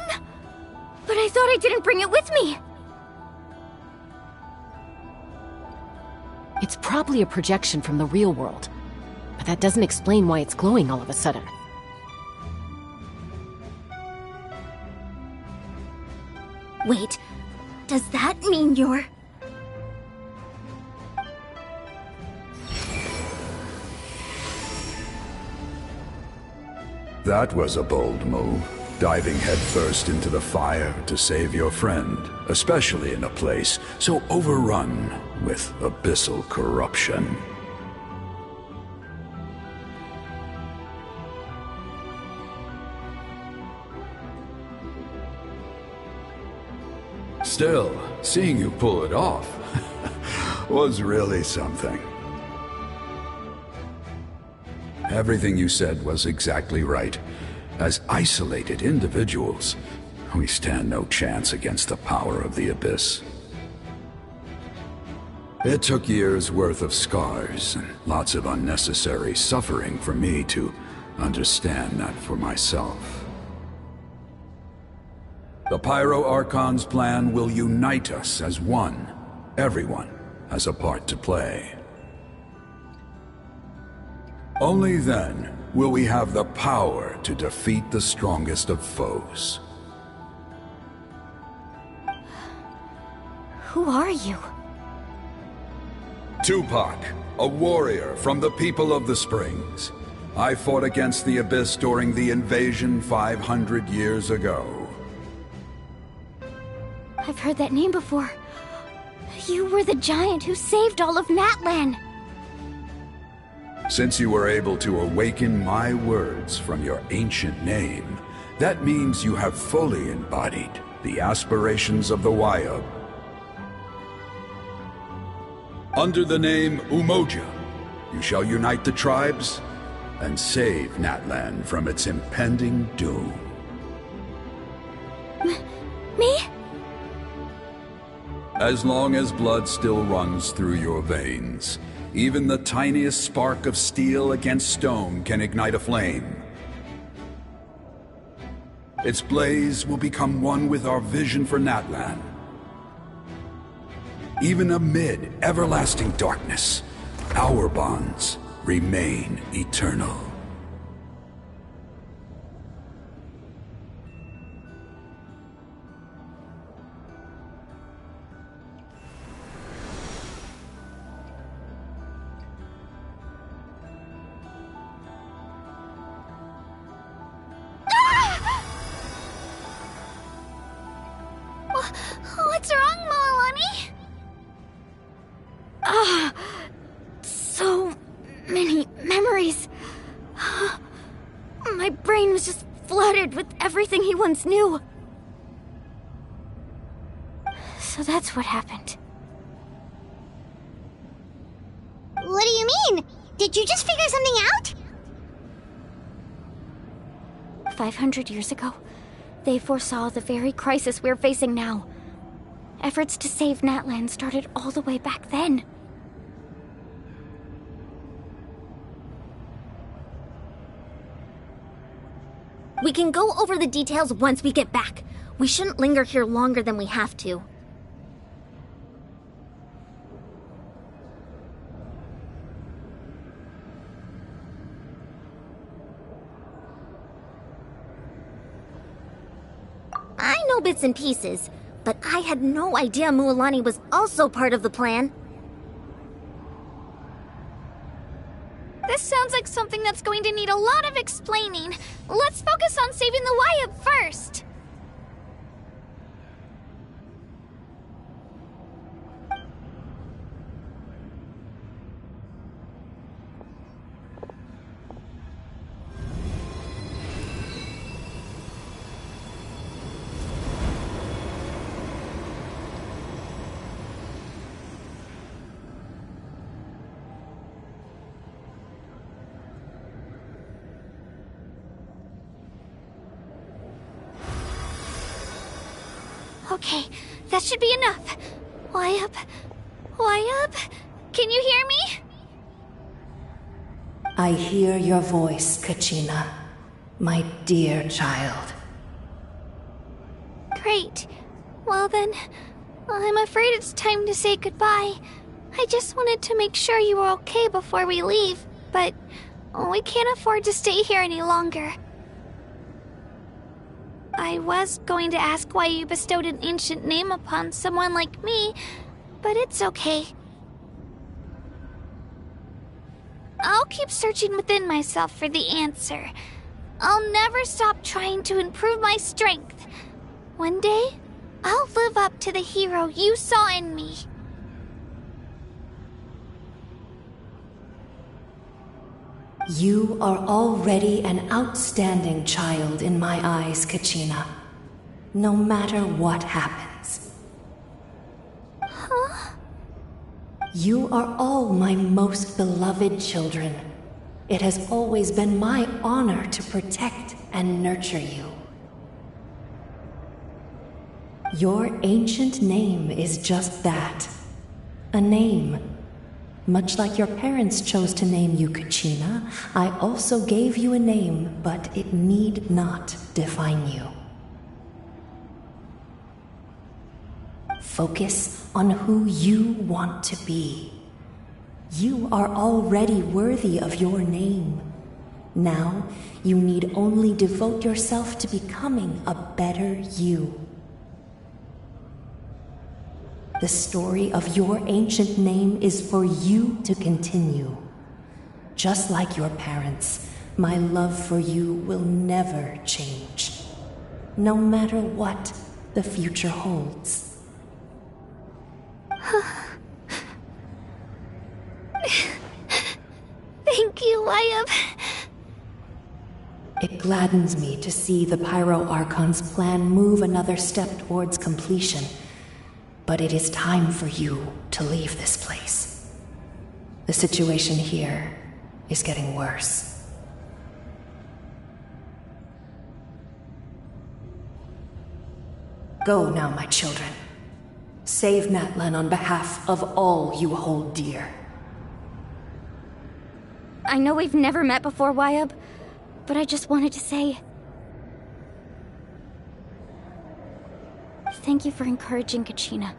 But I thought I didn't bring it with me. It's probably a projection from the real world, but that doesn't explain why it's glowing all of a sudden. Wait, does that mean you're... That was a bold move, diving headfirst into the fire to save your friend, especially in a place so overrun with abyssal corruption. Still, seeing you pull it off was really something. Everything you said was exactly right. As isolated individuals, we stand no chance against the power of the Abyss. It took years' worth of scars and lots of unnecessary suffering for me to understand that for myself. The Pyro Archon's plan will unite us as one. Everyone has a part to play. Only then will we have the power to defeat the strongest of foes. Who are you? Tupac, a warrior from the people of the Springs. I fought against the Abyss during the invasion 500 years ago. I've heard that name before. You were the giant who saved all of Natlan. Since you were able to awaken my words from your ancient name, that means you have fully embodied the aspirations of the Wayub. Under the name Umoja, you shall unite the tribes and save Natlan from its impending doom. Me? As long as blood still runs through your veins, even the tiniest spark of steel against stone can ignite a flame. Its blaze will become one with our vision for Natlan. Even amid everlasting darkness, our bonds remain eternal. What's wrong, Mualani? So many memories. My brain was just flooded with everything he once knew. So that's what happened. What do you mean? Did you just figure something out? 500 years ago, they foresaw the very crisis we're facing now. Efforts to save Natlan started all the way back then. We can go over the details once we get back. We shouldn't linger here longer than we have to. I know bits and pieces, but I had no idea Mualani was also part of the plan. This sounds like something that's going to need a lot of explaining. Let's focus on saving the Wayub first. Okay, that should be enough. Why up? Can you hear me? I hear your voice, Kachina, my dear child. Great. Well then, I'm afraid it's time to say goodbye. I just wanted to make sure you were okay before we leave, but we can't afford to stay here any longer. I was going to ask why you bestowed an ancient name upon someone like me, but it's okay. I'll keep searching within myself for the answer. I'll never stop trying to improve my strength. One day, I'll live up to the hero you saw in me. You are already an outstanding child in my eyes, Kachina. No matter what happens. Huh? You are all my most beloved children. It has always been my honor to protect and nurture you. Your ancient name is just that. A name. Much like your parents chose to name you Kachina, I also gave you a name, but it need not define you. Focus on who you want to be. You are already worthy of your name. Now, you need only devote yourself to becoming a better you. The story of your ancient name is for you to continue. Just like your parents, my love for you will never change, no matter what the future holds. Thank you, Wyatt. It gladdens me to see the Pyro Archon's plan move another step towards completion. But it is time for you to leave this place. The situation here is getting worse. Go now, my children. Save Natlan on behalf of all you hold dear. I know we've never met before, Wyatt, but I just wanted to say... thank you for encouraging Kachina.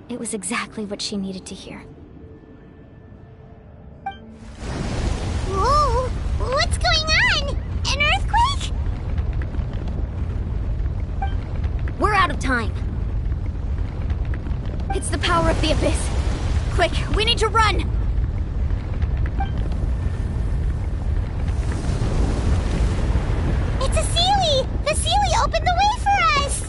It was exactly what she needed to hear. Whoa! What's going on? An earthquake? We're out of time. It's the power of the Abyss. Quick, we need to run! It's a Seelie! The Seelie opened the way for us!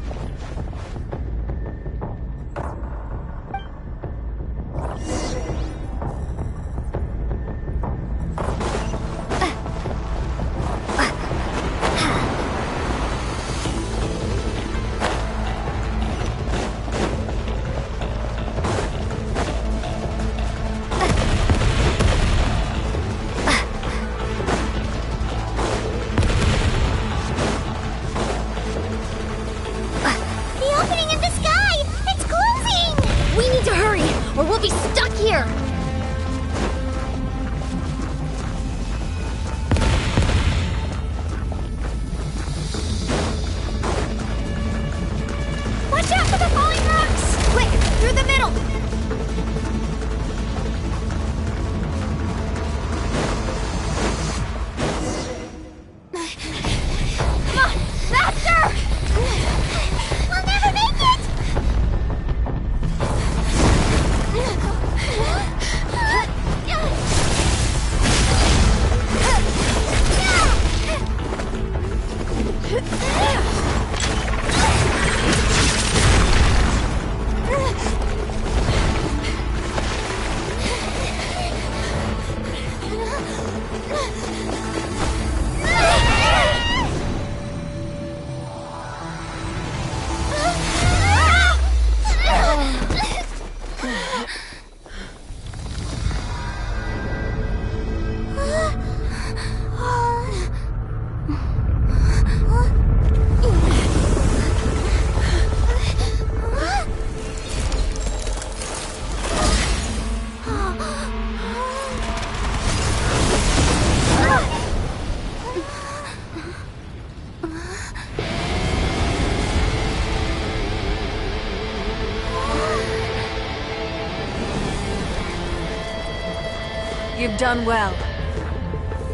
You've done well.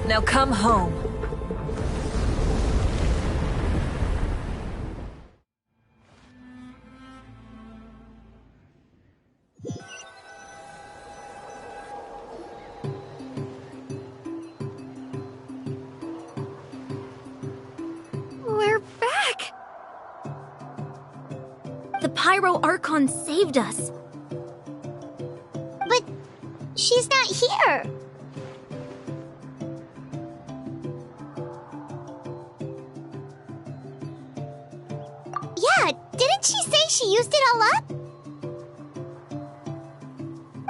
Now come home. We're back! The Pyro Archon saved us. But she's not here. Yeah, didn't she say she used it all up?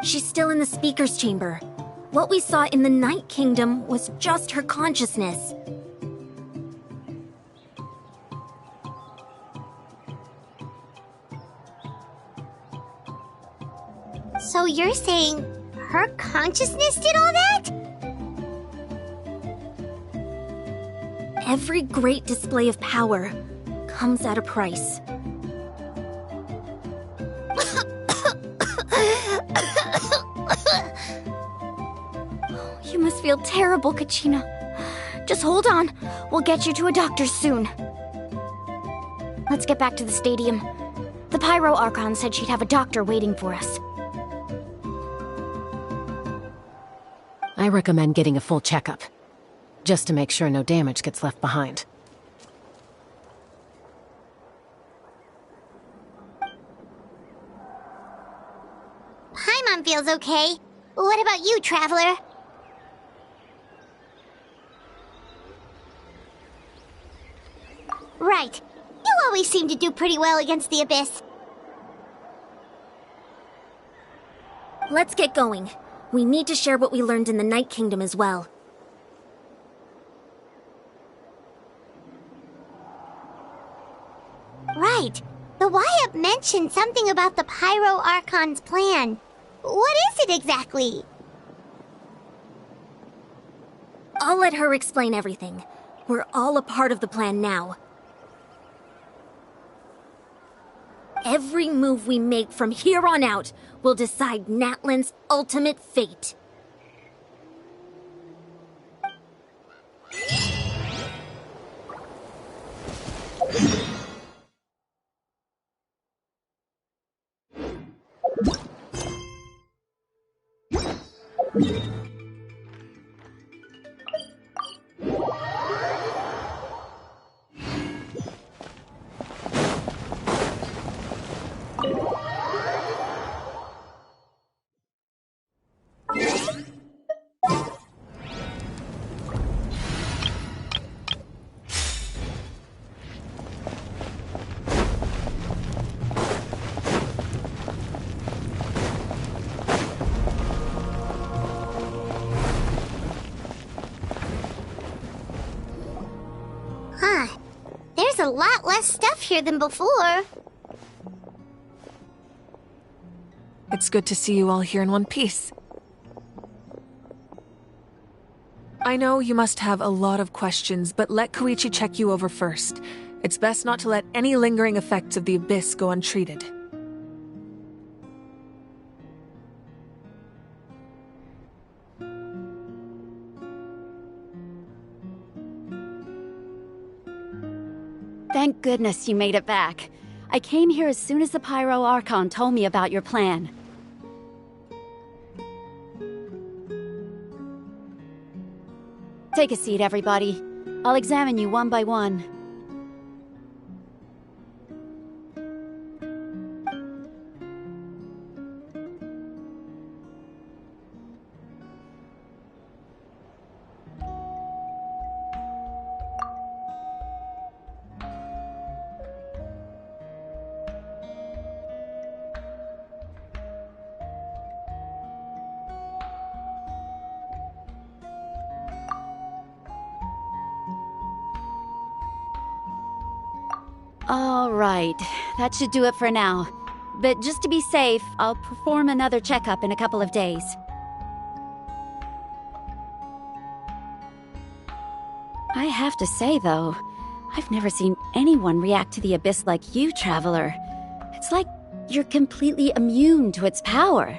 She's still in the Speaker's Chamber. What we saw in the Night Kingdom was just her consciousness. So you're saying her consciousness did all that? Every great display of power comes at a price. You must feel terrible, Kachina. Just hold on. We'll get you to a doctor soon. Let's get back to the stadium. The Pyro Archon said she'd have a doctor waiting for us. I recommend getting a full checkup, just to make sure no damage gets left behind. Paimon feels okay. What about you, Traveler? Right. You always seem to do pretty well against the Abyss. Let's get going. We need to share what we learned in the Night Kingdom as well. Right. The Wyatt mentioned something about the Pyro Archon's plan. What is it exactly? I'll let her explain everything. We're all a part of the plan now. Every move we make from here on out will decide Natlan's ultimate fate. There's a lot less stuff here than before. It's good to see you all here in one piece. I know you must have a lot of questions, but let Koichi check you over first. It's best not to let any lingering effects of the Abyss go untreated. Thank goodness you made it back. I came here as soon as the Pyro Archon told me about your plan. Take a seat, everybody. I'll examine you one by one. All right, that should do it for now. But just to be safe, I'll perform another checkup in a couple of days. I have to say, though, I've never seen anyone react to the Abyss like you, Traveler. It's like you're completely immune to its power.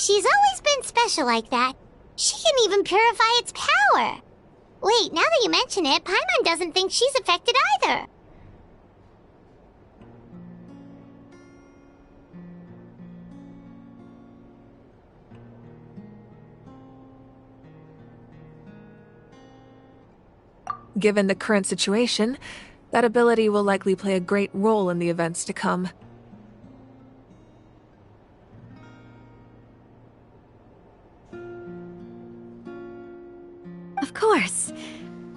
She's always been special like that. She can even purify its power. Wait, now that you mention it, Paimon doesn't think she's affected either. Given the current situation, that ability will likely play a great role in the events to come. Of course.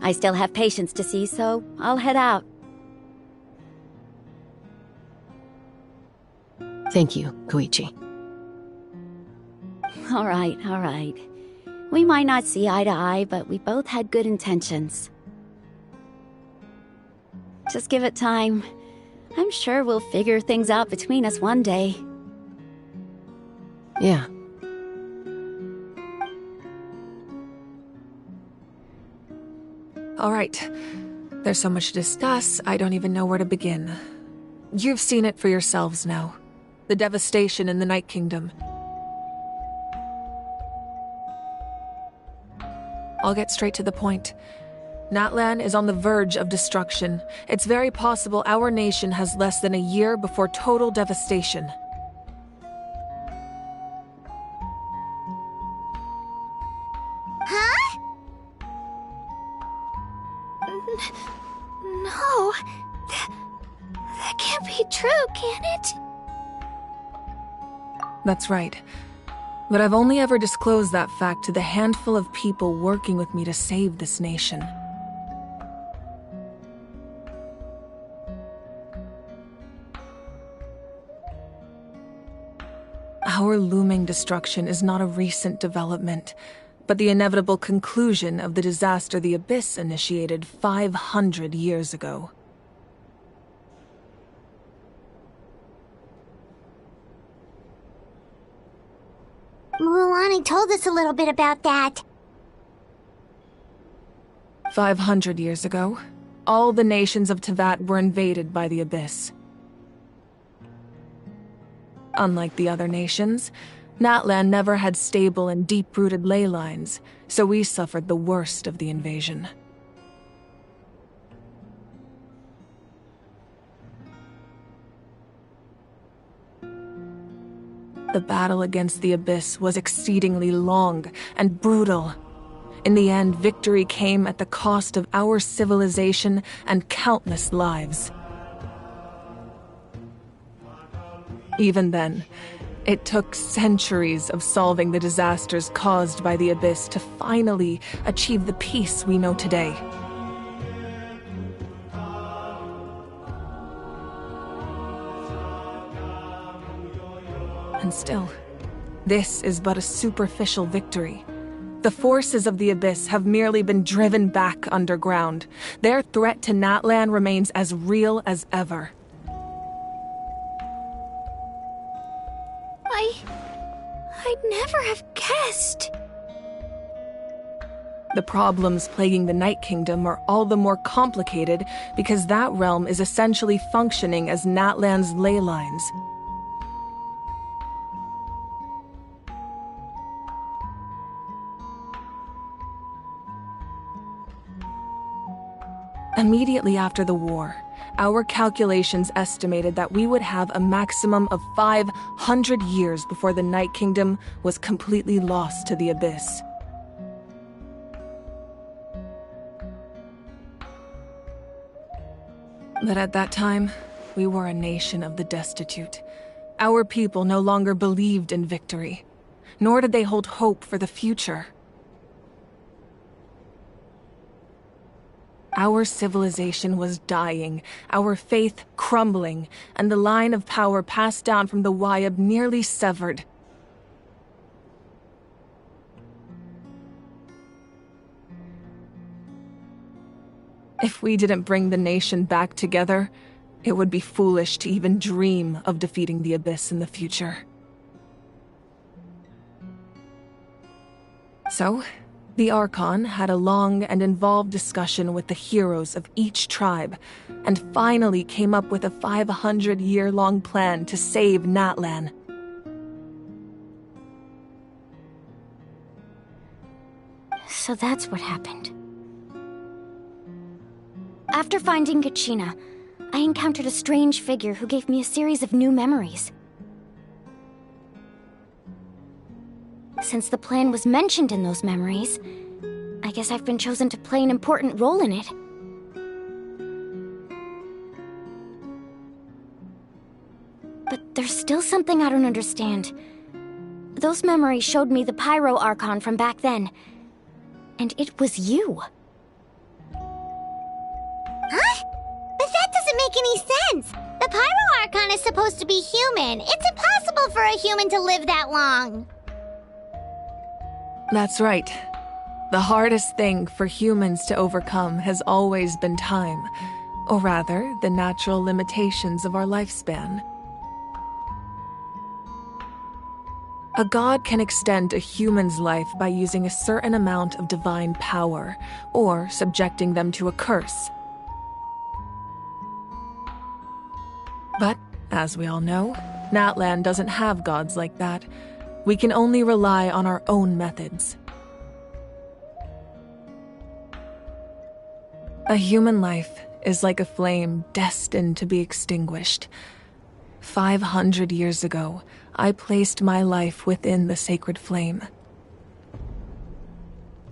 I still have patients to see, so I'll head out. Thank you, Koichi. All right. We might not see eye to eye, but we both had good intentions. Just give it time. I'm sure we'll figure things out between us one day. Yeah. All right. There's so much to discuss, I don't even know where to begin. You've seen it for yourselves now. The devastation in the Night Kingdom. I'll get straight to the point. Natlan is on the verge of destruction. It's very possible our nation has less than a year before total devastation. Huh? No. That can't be true, can it? That's right. But I've only ever disclosed that fact to the handful of people working with me to save this nation. Our looming destruction is not a recent development, but the inevitable conclusion of the disaster the Abyss initiated 500 years ago. Mualani told us a little bit about that. 500 years ago, all the nations of Teyvat were invaded by the Abyss. Unlike the other nations, Natlan never had stable and deep-rooted ley lines, so we suffered the worst of the invasion. The battle against the Abyss was exceedingly long and brutal. In the end, victory came at the cost of our civilization and countless lives. Even then, it took centuries of solving the disasters caused by the Abyss to finally achieve the peace we know today. And still, this is but a superficial victory. The forces of the Abyss have merely been driven back underground. Their threat to Natlan remains as real as ever. I'd never have guessed. The problems plaguing the Night Kingdom are all the more complicated because that realm is essentially functioning as Natlan's ley lines. Immediately after the war, our calculations estimated that we would have a maximum of 500 years before the Night Kingdom was completely lost to the Abyss. But at that time, we were a nation of the destitute. Our people no longer believed in victory, nor did they hold hope for the future. Our civilization was dying, our faith crumbling, and the line of power passed down from the Wayab nearly severed. If we didn't bring the nation back together, it would be foolish to even dream of defeating the Abyss in the future. So, the Archon had a long and involved discussion with the heroes of each tribe, and finally came up with a 500-year-long plan to save Natlan. So that's what happened. After finding Kachina, I encountered a strange figure who gave me a series of new memories. Since the plan was mentioned in those memories, I guess I've been chosen to play an important role in it. But there's still something I don't understand. Those memories showed me the Pyro Archon from back then, and it was you. Huh? But that doesn't make any sense! The Pyro Archon is supposed to be human. It's impossible for a human to live that long. That's right. The hardest thing for humans to overcome has always been time, or rather, the natural limitations of our lifespan. A god can extend a human's life by using a certain amount of divine power, or subjecting them to a curse. But, as we all know, Natlan doesn't have gods like that. We can only rely on our own methods. A human life is like a flame destined to be extinguished. 500 years ago, I placed my life within the sacred flame.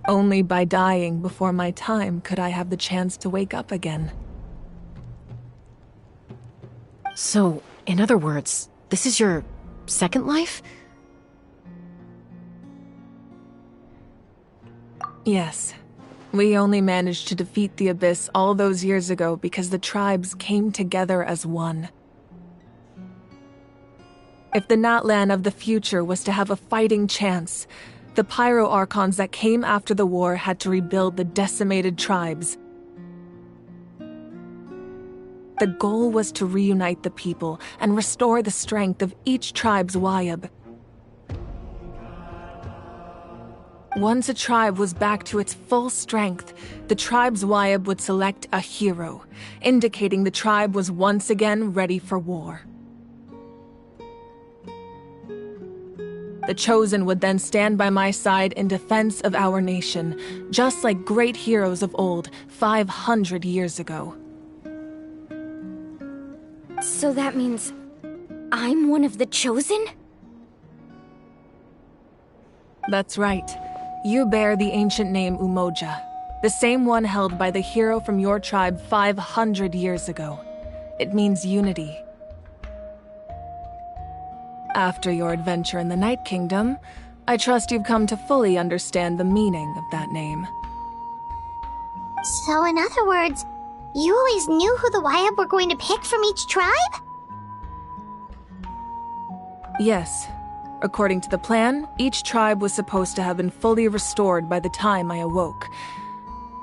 Only by dying before my time could I have the chance to wake up again. So, in other words, this is your second life? Yes. We only managed to defeat the Abyss all those years ago because the tribes came together as one. If the Natlan of the future was to have a fighting chance, the Pyro Archons that came after the war had to rebuild the decimated tribes. The goal was to reunite the people and restore the strength of each tribe's Wayab. Once a tribe was back to its full strength, the tribe's Wayab would select a hero, indicating the tribe was once again ready for war. The Chosen would then stand by my side in defense of our nation, just like great heroes of old, 500 years ago. So that means I'm one of the Chosen? That's right. You bear the ancient name Umoja, the same one held by the hero from your tribe 500 years ago. It means unity. After your adventure in the Night Kingdom, I trust you've come to fully understand the meaning of that name. So in other words, you always knew who the Wayab were going to pick from each tribe? Yes. According to the plan, each tribe was supposed to have been fully restored by the time I awoke.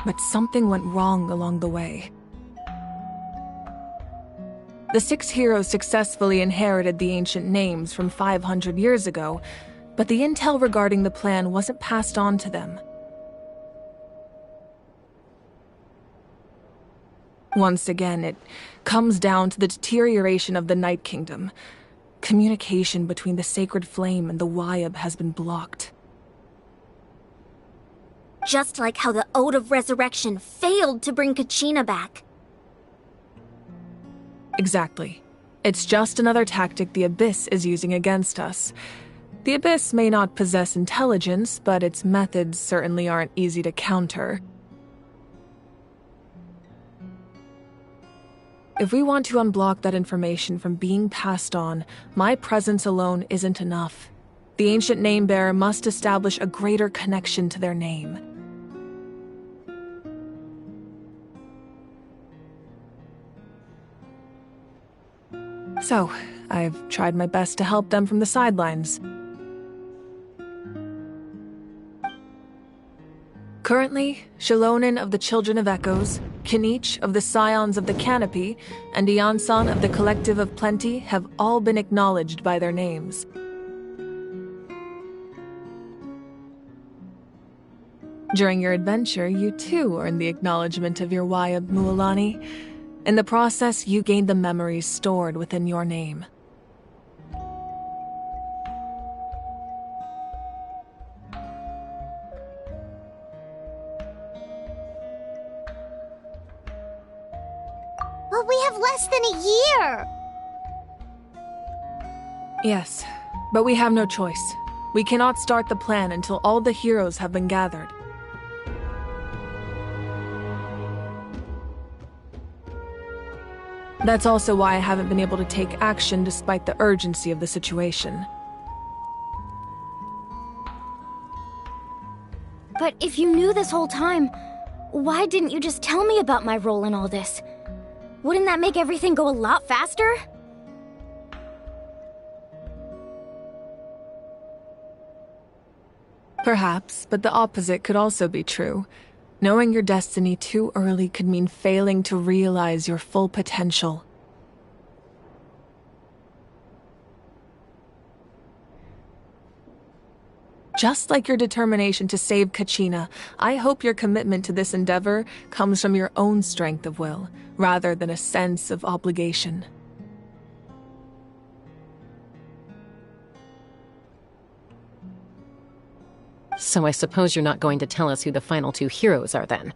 But something went wrong along the way. The 6 heroes successfully inherited the ancient names from 500 years ago, but the intel regarding the plan wasn't passed on to them. Once again, it comes down to the deterioration of the Night Kingdom. Communication between the sacred flame and the Wayab has been blocked. Just like how the Ode of Resurrection failed to bring Kachina back. Exactly. It's just another tactic the Abyss is using against us. The Abyss may not possess intelligence, but its methods certainly aren't easy to counter. If we want to unblock that information from being passed on, my presence alone isn't enough. The ancient name-bearer must establish a greater connection to their name. So, I've tried my best to help them from the sidelines. Currently, Shilonin of the Children of Echoes, Kinich of the Scions of the Canopy, and Iansan of the Collective of Plenty have all been acknowledged by their names. During your adventure, you too earned the acknowledgement of your Wayab, Mualani. In the process, you gained the memories stored within your name. less than a year. Yes, but we have no choice. We cannot start the plan until all the heroes have been gathered. That's also why I haven't been able to take action despite the urgency of the situation. But if you knew this whole time, why didn't you just tell me about my role in all this? Wouldn't that make everything go a lot faster? Perhaps, but the opposite could also be true. Knowing your destiny too early could mean failing to realize your full potential. Just like your determination to save Kachina, I hope your commitment to this endeavor comes from your own strength of will, rather than a sense of obligation. So I suppose you're not going to tell us who the final two heroes are then?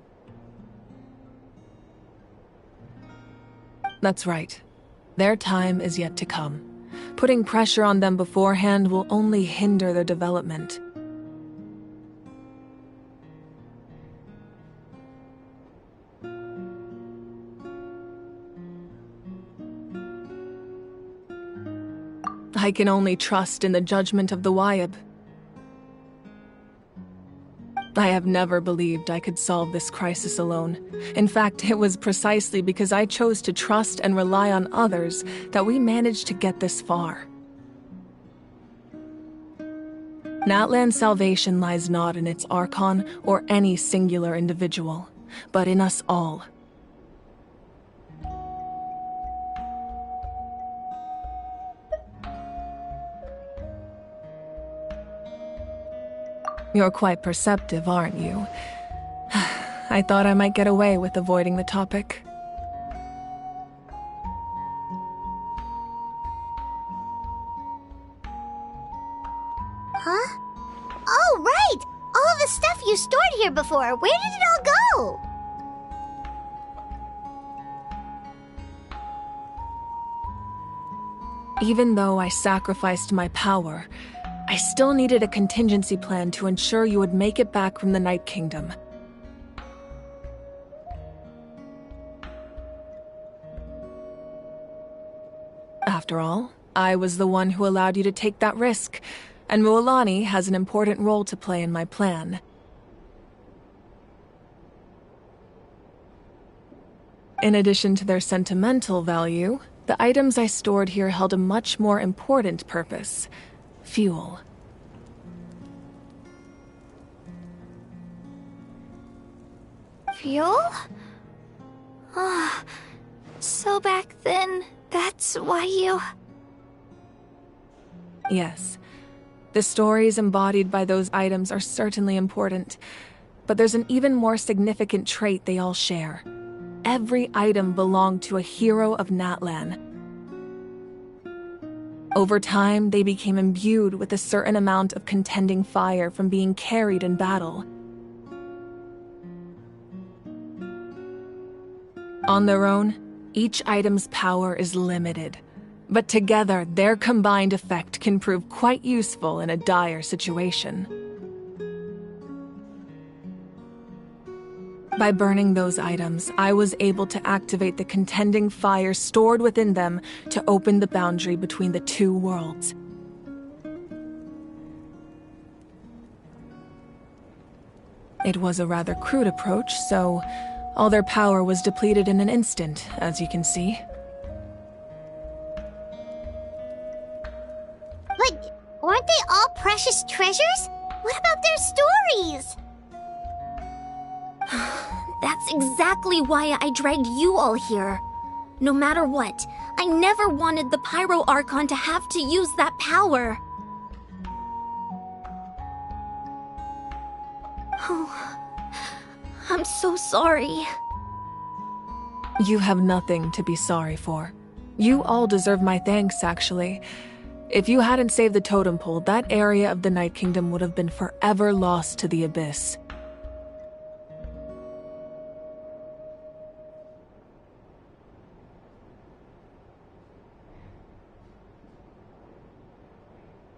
That's right. Their time is yet to come. Putting pressure on them beforehand will only hinder their development. I can only trust in the judgment of the Wyab. I have never believed I could solve this crisis alone. In fact, it was precisely because I chose to trust and rely on others that we managed to get this far. Natlan's salvation lies not in its Archon or any singular individual, but in us all. You're quite perceptive, aren't you? I thought I might get away with avoiding the topic. Huh? Oh, right! All of the stuff you stored here before, where did it all go? Even though I sacrificed my power, I still needed a contingency plan to ensure you would make it back from the Night Kingdom. After all, I was the one who allowed you to take that risk, and Mualani has an important role to play in my plan. In addition to their sentimental value, the items I stored here held a much more important purpose: fuel. Fuel? Ah, so back then, that's why you... Yes. The stories embodied by those items are certainly important, but there's an even more significant trait they all share. Every item belonged to a hero of Natlan. Over time, they became imbued with a certain amount of contending fire from being carried in battle. On their own, each item's power is limited, but together their combined effect can prove quite useful in a dire situation. By burning those items, I was able to activate the contending fire stored within them to open the boundary between the two worlds. It was a rather crude approach, so all their power was depleted in an instant, as you can see. But weren't they all precious treasures? What about their stories? That's exactly why I dragged you all here. No matter what, I never wanted the Pyro Archon to have to use that power. Oh, I'm so sorry. You have nothing to be sorry for. You all deserve my thanks, actually. If you hadn't saved the totem pole, that area of the Night Kingdom would have been forever lost to the Abyss.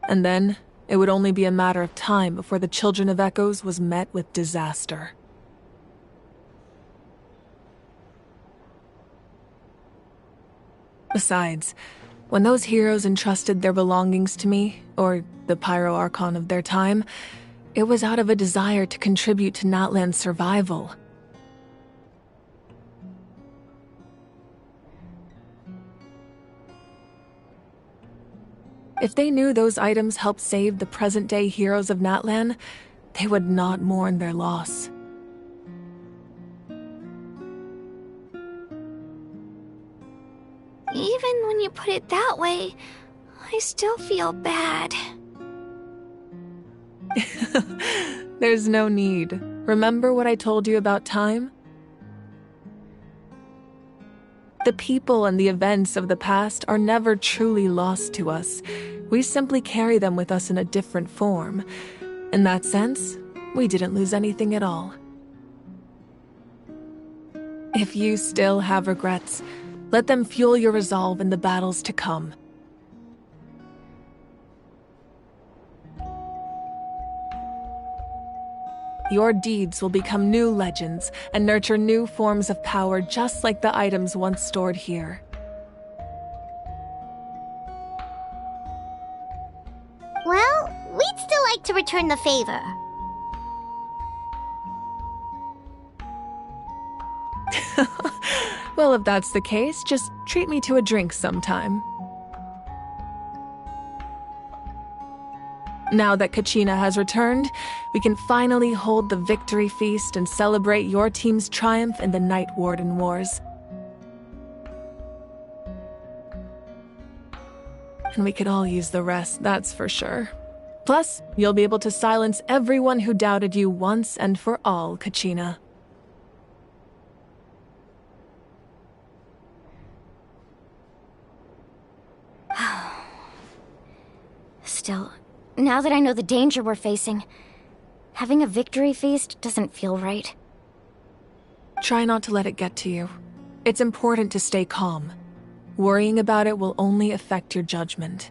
And then, it would only be a matter of time before the Children of Echoes was met with disaster. Besides, when those heroes entrusted their belongings to me, or the Pyro Archon of their time, it was out of a desire to contribute to Natlan's survival. If they knew those items helped save the present-day heroes of Natlan, they would not mourn their loss. Even when you put it that way, I still feel bad. There's no need. Remember what I told you about time? The people and the events of the past are never truly lost to us. We simply carry them with us in a different form. In that sense, we didn't lose anything at all. If you still have regrets, let them fuel your resolve in the battles to come. Your deeds will become new legends and nurture new forms of power just like the items once stored here. Well, we'd still like to return the favor. Well, if that's the case, just treat me to a drink sometime. Now that Kachina has returned, we can finally hold the victory feast and celebrate your team's triumph in the Night Warden Wars. And we could all use the rest, that's for sure. Plus, you'll be able to silence everyone who doubted you once and for all, Kachina. Still, now that I know the danger we're facing, having a victory feast doesn't feel right. Try not to let it get to you. It's important to stay calm. Worrying about it will only affect your judgment.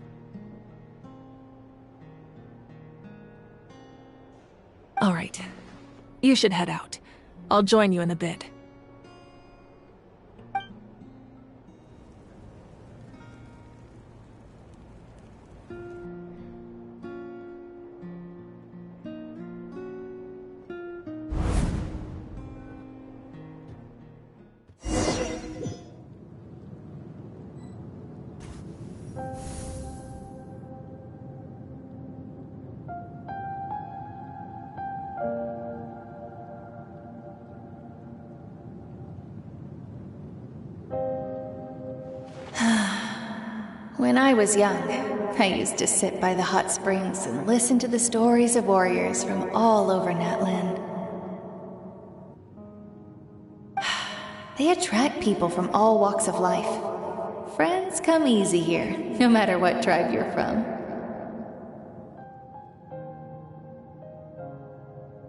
All right. You should head out. I'll join you in a bit. When I was young, I used to sit by the hot springs and listen to the stories of warriors from all over Natlan. They attract people from all walks of life. Friends come easy here, no matter what tribe you're from.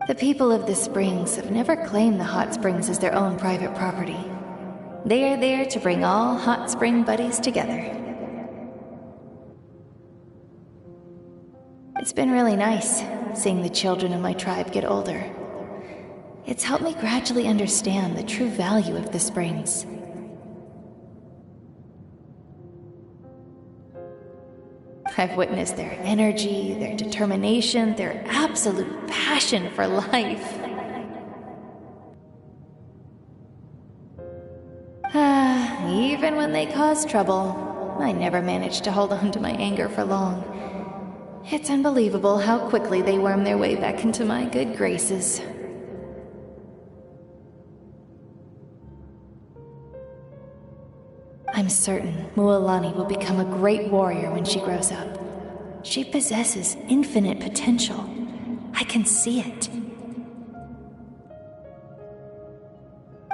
The people of the springs have never claimed the hot springs as their own private property. They are there to bring all hot spring buddies together. It's been really nice, seeing the children of my tribe get older. It's helped me gradually understand the true value of the springs. I've witnessed their energy, their determination, their absolute passion for life. Even when they cause trouble, I never managed to hold on to my anger for long. It's unbelievable how quickly they worm their way back into my good graces. I'm certain Mualani will become a great warrior when she grows up. She possesses infinite potential. I can see it.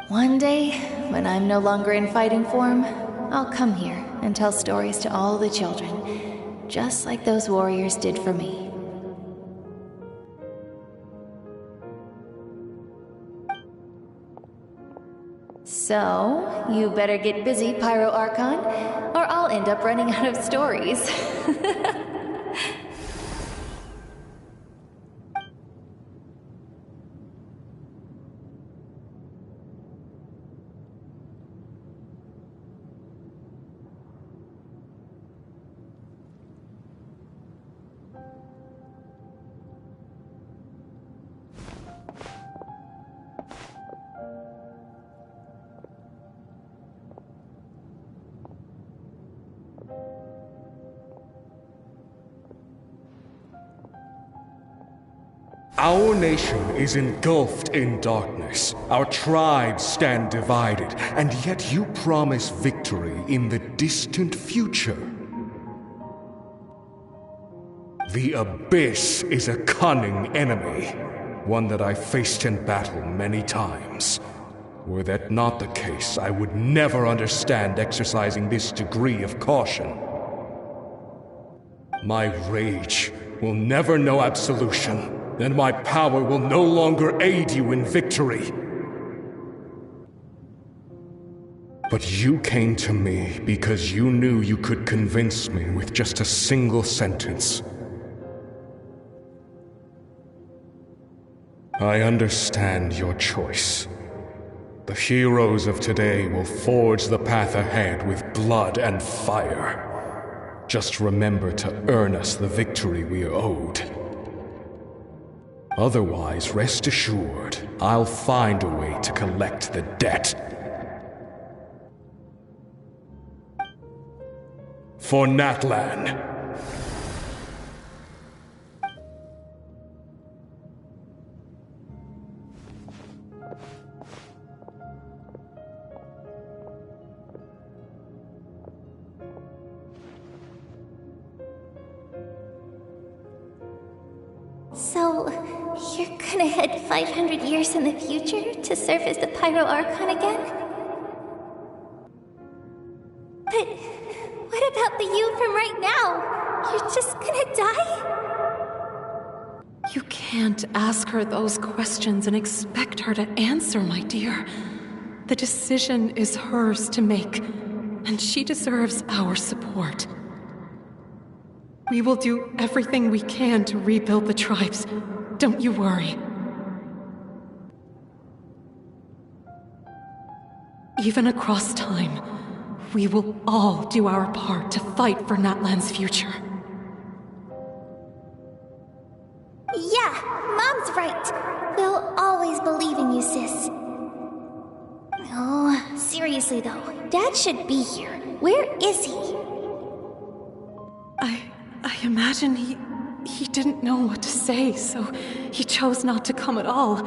One day, when I'm no longer in fighting form, I'll come here and tell stories to all the children, just like those warriors did for me. So, you better get busy, Pyro Archon, or I'll end up running out of stories. Our nation is engulfed in darkness. Our tribes stand divided, and yet you promise victory in the distant future. The Abyss is a cunning enemy, one that I faced in battle many times. Were that not the case, I would never understand exercising this degree of caution. My rage will never know absolution, and my power will no longer aid you in victory. But you came to me because you knew you could convince me with just a single sentence. I understand your choice. The heroes of today will forge the path ahead with blood and fire. Just remember to earn us the victory we are owed. Otherwise, rest assured, I'll find a way to collect the debt. For Natlan. So, you're gonna head 500 years in the future to serve as the Pyro Archon again? But what about the you from right now? You're just gonna die? You can't ask her those questions and expect her to answer, my dear. The decision is hers to make, and she deserves our support. We will do everything we can to rebuild the tribes. Don't you worry. Even across time, we will all do our part to fight for Natlan's future. Yeah, Mom's right. We'll always believe in you, sis. Oh, seriously though, Dad should be here. Where is he? I imagine he didn't know what to say, so he chose not to come at all.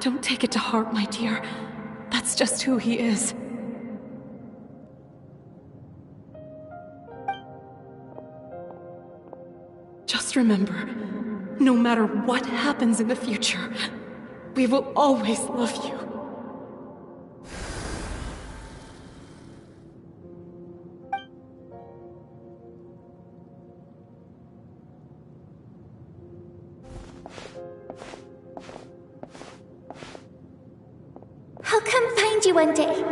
Don't take it to heart, my dear. That's just who he is. Just remember, no matter what happens in the future, we will always love you. I'll come find you one day.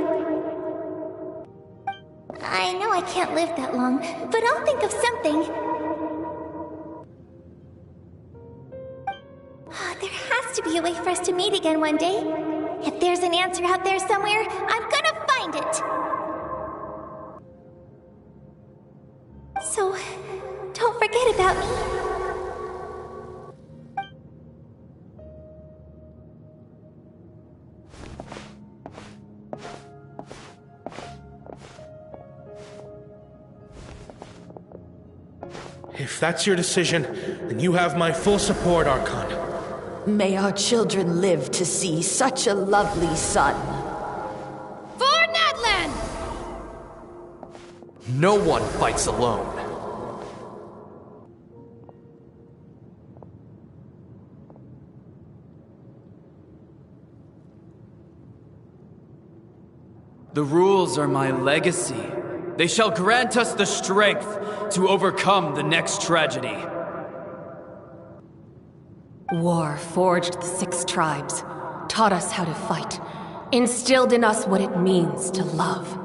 I know I can't live that long, but I'll think of something. There has to be a way for us to meet again one day. If there's an answer out there somewhere, I'm gonna find it. So, don't forget about me. If that's your decision, then you have my full support, Archon. May our children live to see such a lovely son. For Natlan! No one fights alone. The rules are my legacy. They shall grant us the strength to overcome the next tragedy. War forged the 6 tribes, taught us how to fight, instilled in us what it means to love.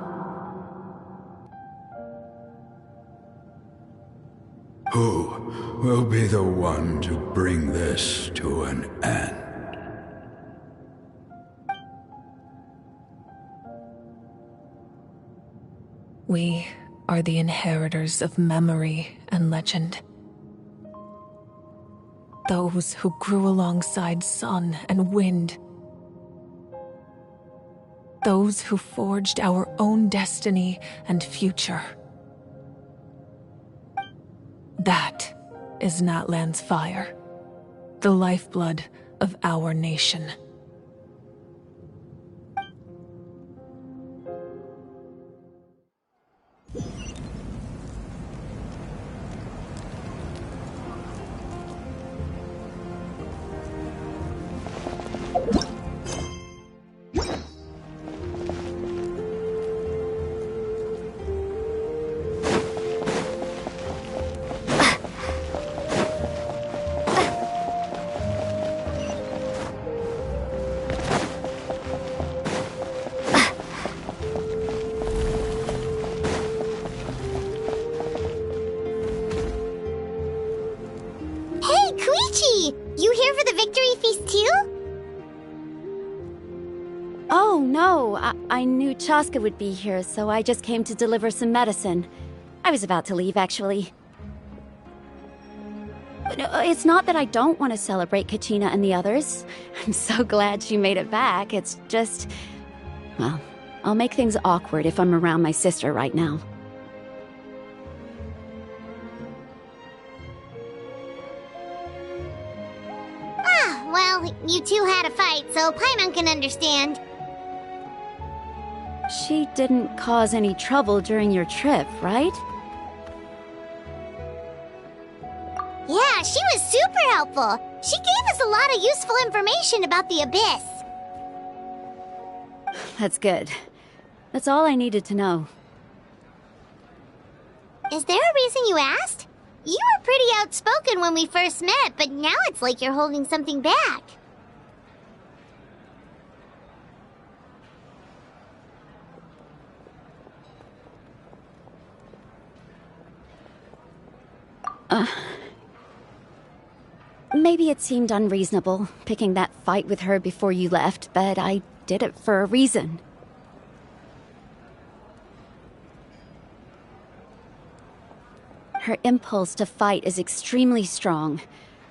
Who will be the one to bring this to an end? We are the inheritors of memory and legend. Those who grew alongside sun and wind. Those who forged our own destiny and future. That is Natlan's fire. the lifeblood of our nation. You here for the victory feast too? Oh, no. I knew Chaska would be here, so I just came to deliver some medicine. I was about to leave, actually. It's not that I don't want to celebrate Kachina and the others. I'm so glad she made it back. It's just... well, I'll make things awkward if I'm around my sister right now. Well, you two had a fight, so Paimon can understand. She didn't cause any trouble during your trip, right? Yeah, she was super helpful. She gave us a lot of useful information about the Abyss. That's good. That's all I needed to know. Is there a reason you asked? You were pretty outspoken when we first met, but now it's like you're holding something back. Maybe it seemed unreasonable, picking that fight with her before you left, but I did it for a reason. Her impulse to fight is extremely strong.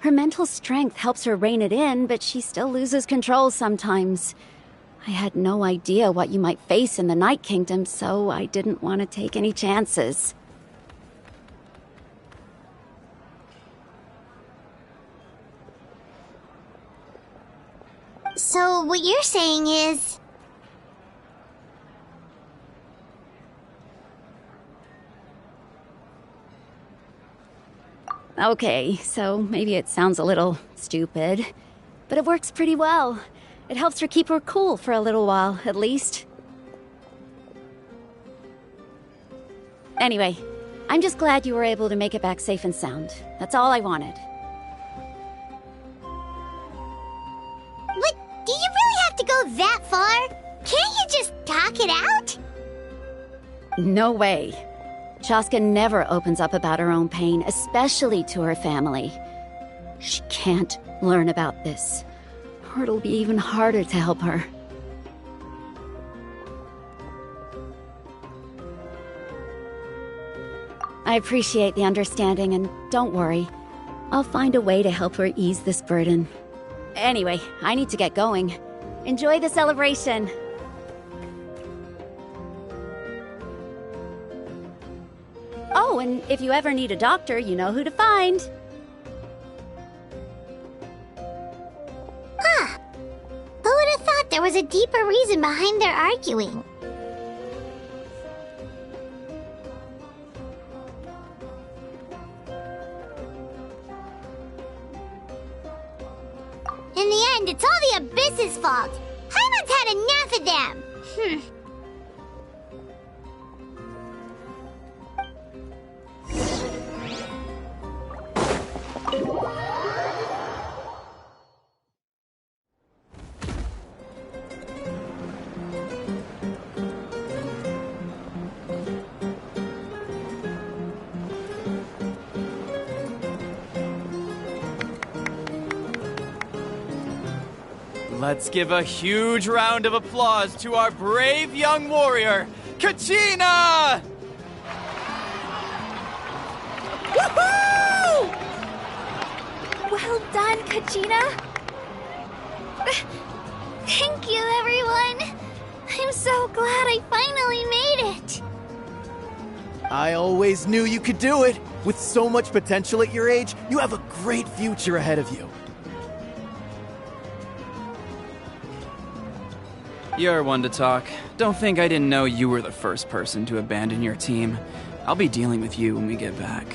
Her mental strength helps her rein it in, but she still loses control sometimes. I had no idea what you might face in the Night Kingdom, so I didn't want to take any chances. So what you're saying is... Okay, so maybe it sounds a little stupid, but it works pretty well. It helps her keep her cool for a little while, at least. Anyway, I'm just glad you were able to make it back safe and sound. That's all I wanted. But do you really have to go that far? Can't you just talk it out? No way. Chaska never opens up about her own pain, especially to her family. She can't learn about this, or it'll be even harder to help her. I appreciate the understanding, and don't worry. I'll find a way to help her ease this burden. Anyway, I need to get going. Enjoy the celebration! Oh, and if you ever need a doctor, you know who to find. Huh. Who would have thought there was a deeper reason behind their arguing? In the end, it's all the Abyss's fault. Paimon's had enough of them. Let's give a huge round of applause to our brave young warrior, Kachina! Woohoo! Well done, Kachina. Thank you, everyone. I'm so glad I finally made it. I always knew you could do it. With so much potential at your age, you have a great future ahead of you. You're one to talk. Don't think I didn't know you were the first person to abandon your team. I'll be dealing with you when we get back.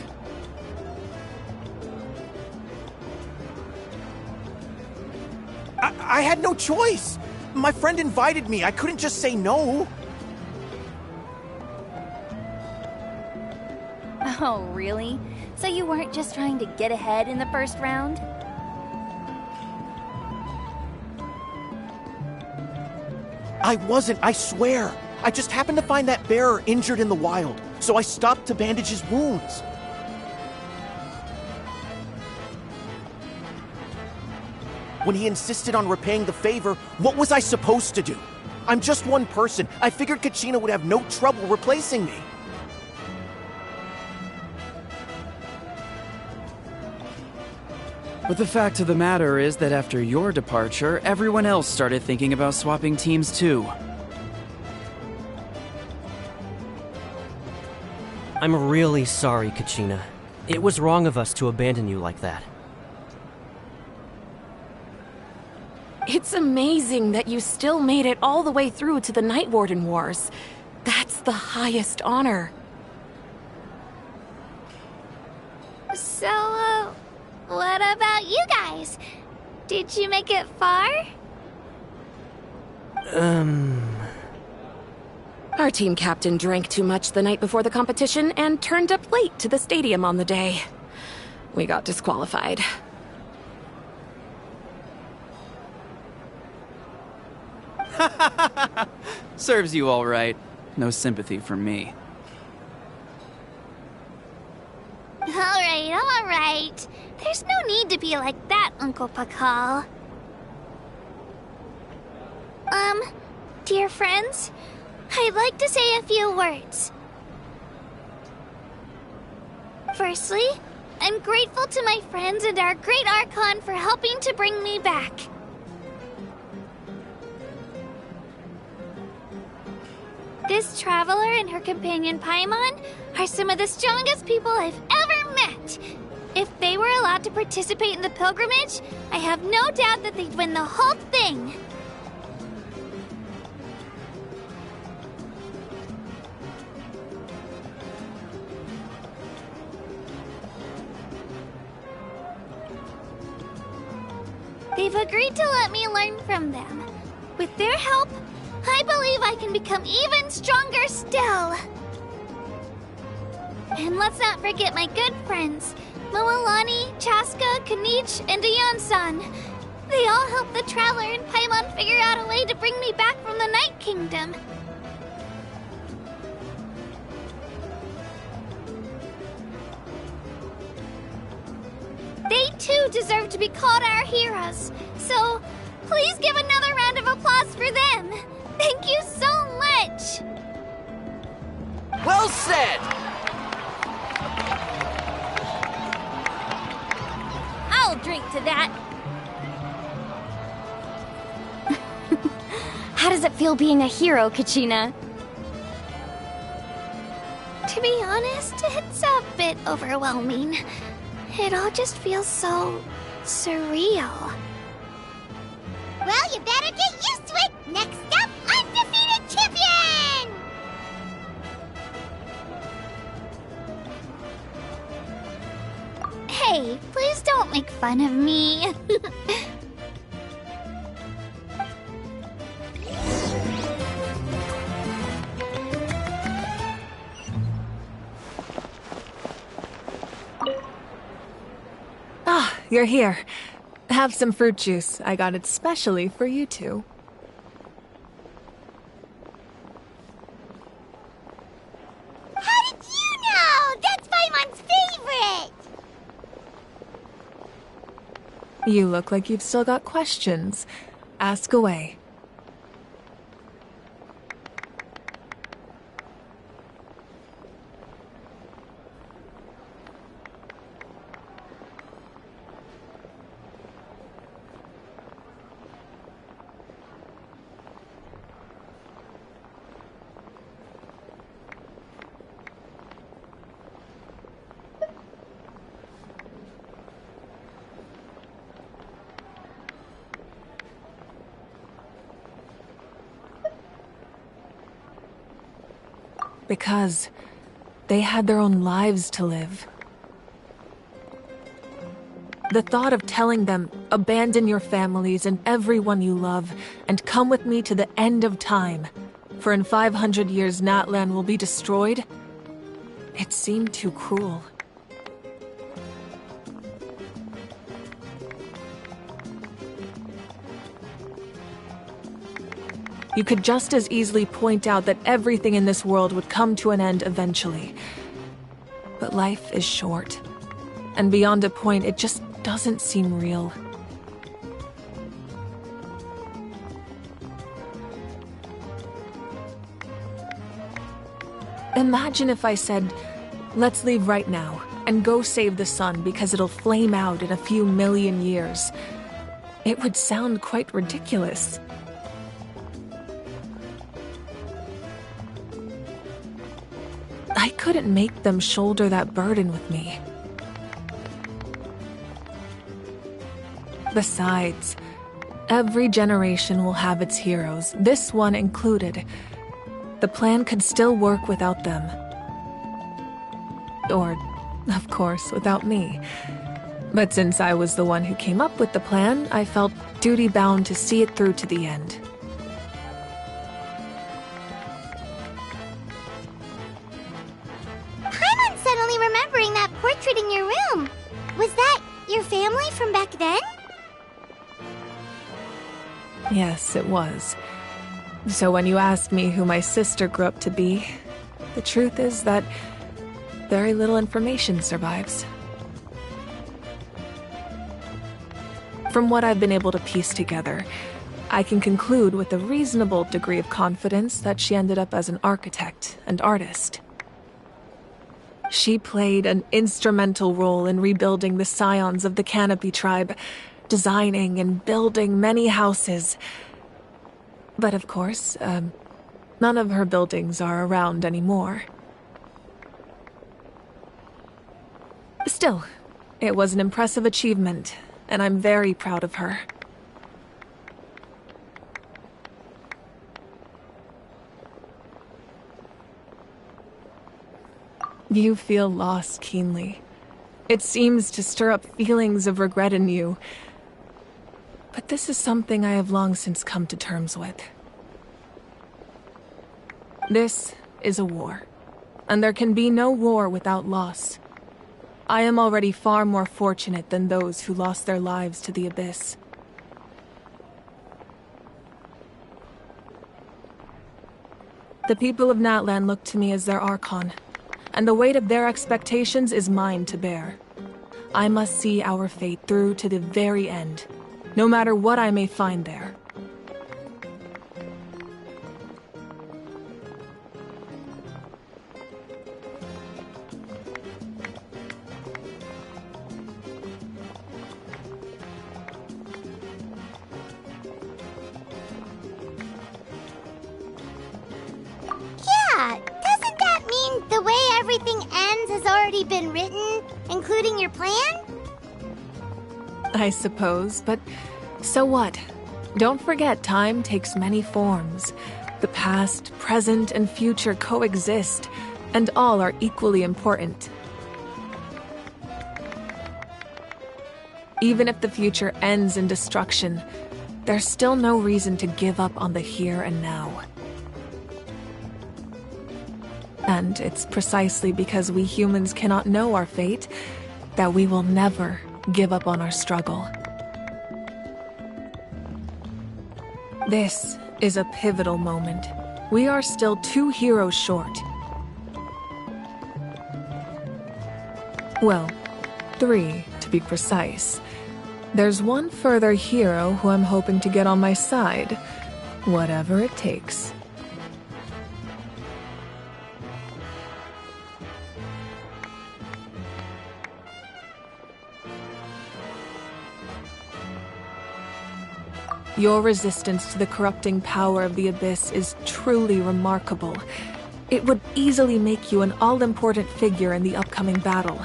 I had no choice. My friend invited me. I couldn't just say no. Oh, really? So you weren't just trying to get ahead in the first round? I wasn't, I swear. I just happened to find that bearer injured in the wild, so I stopped to bandage his wounds. When he insisted on repaying the favor, what was I supposed to do? I'm just one person. I figured Kachina would have no trouble replacing me. But the fact of the matter is that after your departure, everyone else started thinking about swapping teams too. I'm really sorry, Kachina. It was wrong of us to abandon you like that. It's amazing that you still made it all the way through to the Night Warden Wars. That's the highest honor. So, what about you guys? Did you make it far? Our team captain drank too much the night before the competition and turned up late to the stadium on the day. We got disqualified. Serves you all right. No sympathy from me. All right. There's no need to be like that, Uncle Pakal. Dear friends, I'd like to say a few words. Firstly, I'm grateful to my friends and our great Archon for helping to bring me back. This traveler and her companion Paimon are some of the strongest people I've ever met. If they were allowed to participate in the pilgrimage, I have no doubt that they'd win the whole thing. They've agreed to let me learn from them. With their help, I believe I can become even stronger still. And let's not forget my good friends, Moalani, Chaska, Kanich, and Ayan-san. They all helped the Traveler and Paimon figure out a way to bring me back from the Night Kingdom. They too deserve to be called our heroes. So, please give another round of applause for them. Thank you so much! Well said! I'll drink to that. How does it feel being a hero, Kachina? To be honest, it's a bit overwhelming. It all just feels so surreal. Well, you better get used to it! Next up, undefeated champion! Hey, please don't make fun of me. Ah, you're here. Have some fruit juice. I got it specially for you two. How did you know? That's Paimon's favorite! You look like you've still got questions. Ask away. because they had their own lives to live. The thought of telling them, abandon your families and everyone you love, and come with me to the end of time, for in 500 years Natlan will be destroyed, it seemed too cruel. You could just as easily point out that everything in this world would come to an end eventually. But life is short, and beyond a point, it just doesn't seem real. Imagine if I said, let's leave right now and go save the sun because it'll flame out in a few million years. It would sound quite ridiculous. I couldn't make them shoulder that burden with me. Besides, every generation will have its heroes, this one included. The plan could still work without them. Or, of course, without me. But since I was the one who came up with the plan, I felt duty-bound to see it through to the end. I'm suddenly remembering that portrait in your room. Was that your family from back then? Yes, it was. So when you asked me who my sister grew up to be, the truth is that very little information survives. From what I've been able to piece together, I can conclude with a reasonable degree of confidence that she ended up as an architect and artist. She played an instrumental role in rebuilding the scions of the Canopy tribe, designing and building many houses. But of course, none of her buildings are around anymore. Still, it was an impressive achievement, and I'm very proud of her. You feel loss keenly. It seems to stir up feelings of regret in you. But this is something I have long since come to terms with. This is a war, and there can be no war without loss. I am already far more fortunate than those who lost their lives to the abyss. The people of Natlan look to me as their Archon, and the weight of their expectations is mine to bear. I must see our fate through to the very end, no matter what I may find there. Yeah, doesn't that mean the way everything ends has already been written, including your plan? I suppose, but so what? Don't forget, time takes many forms. The past, present, and future coexist, and all are equally important. Even if the future ends in destruction, there's still no reason to give up on the here and now. And it's precisely because we humans cannot know our fate that we will never give up on our struggle. This is a pivotal moment. We are still 2 heroes short. Well, 3 to be precise. There's one further hero who I'm hoping to get on my side, whatever it takes. Your resistance to the corrupting power of the Abyss is truly remarkable. It would easily make you an all-important figure in the upcoming battle.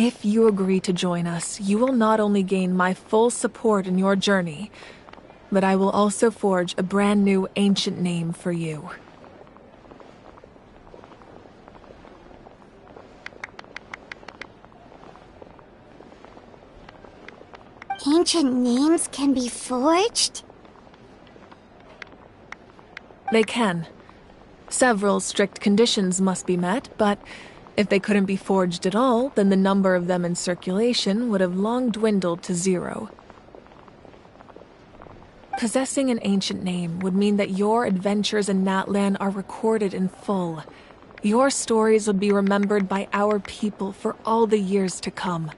If you agree to join us, you will not only gain my full support in your journey, but I will also forge a brand new ancient name for you. Ancient names can be forged? They can. Several strict conditions must be met, but if they couldn't be forged at all, then the number of them in circulation would have long dwindled to 0. Possessing an ancient name would mean that your adventures in Natlan are recorded in full. Your stories would be remembered by our people for all the years to come.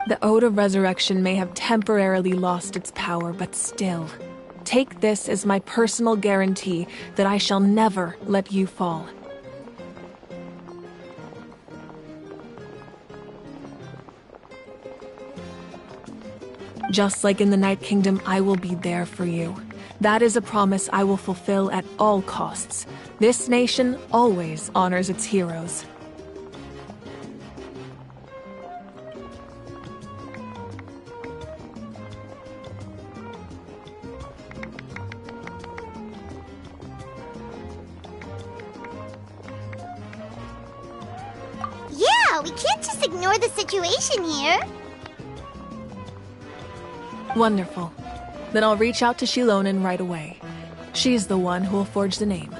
The Ode of Resurrection may have temporarily lost its power, but still, take this as my personal guarantee that I shall never let you fall. Just like in the Night Kingdom, I will be there for you. That is a promise I will fulfill at all costs. This nation always honors its heroes. Yeah, we can't just ignore the situation here. Wonderful. Then I'll reach out to Shilonen right away. She's the one who will forge the name.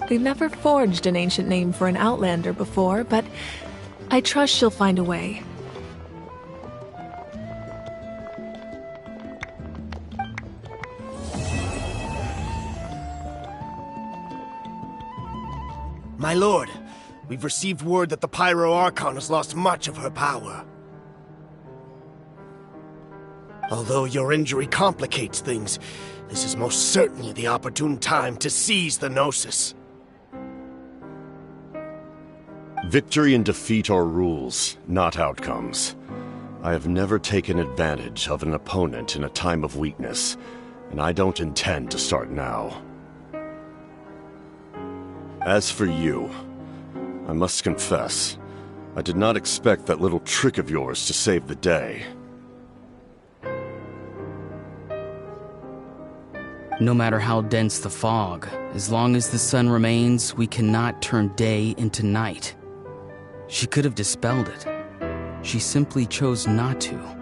We've never forged an ancient name for an Outlander before, but I trust she'll find a way. My lord, we've received word that the Pyro Archon has lost much of her power. Although your injury complicates things, this is most certainly the opportune time to seize the Gnosis. Victory and defeat are rules, not outcomes. I have never taken advantage of an opponent in a time of weakness, and I don't intend to start now. As for you, I must confess, I did not expect that little trick of yours to save the day. No matter how dense the fog, as long as the sun remains, we cannot turn day into night. She could have dispelled it. She simply chose not to.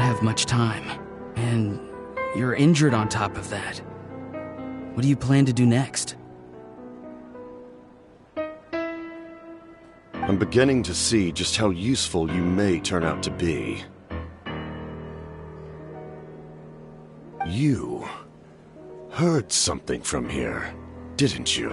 have much time. And you're injured on top of that. What do you plan to do next? I'm beginning to see just how useful you may turn out to be. You heard something from here, didn't you?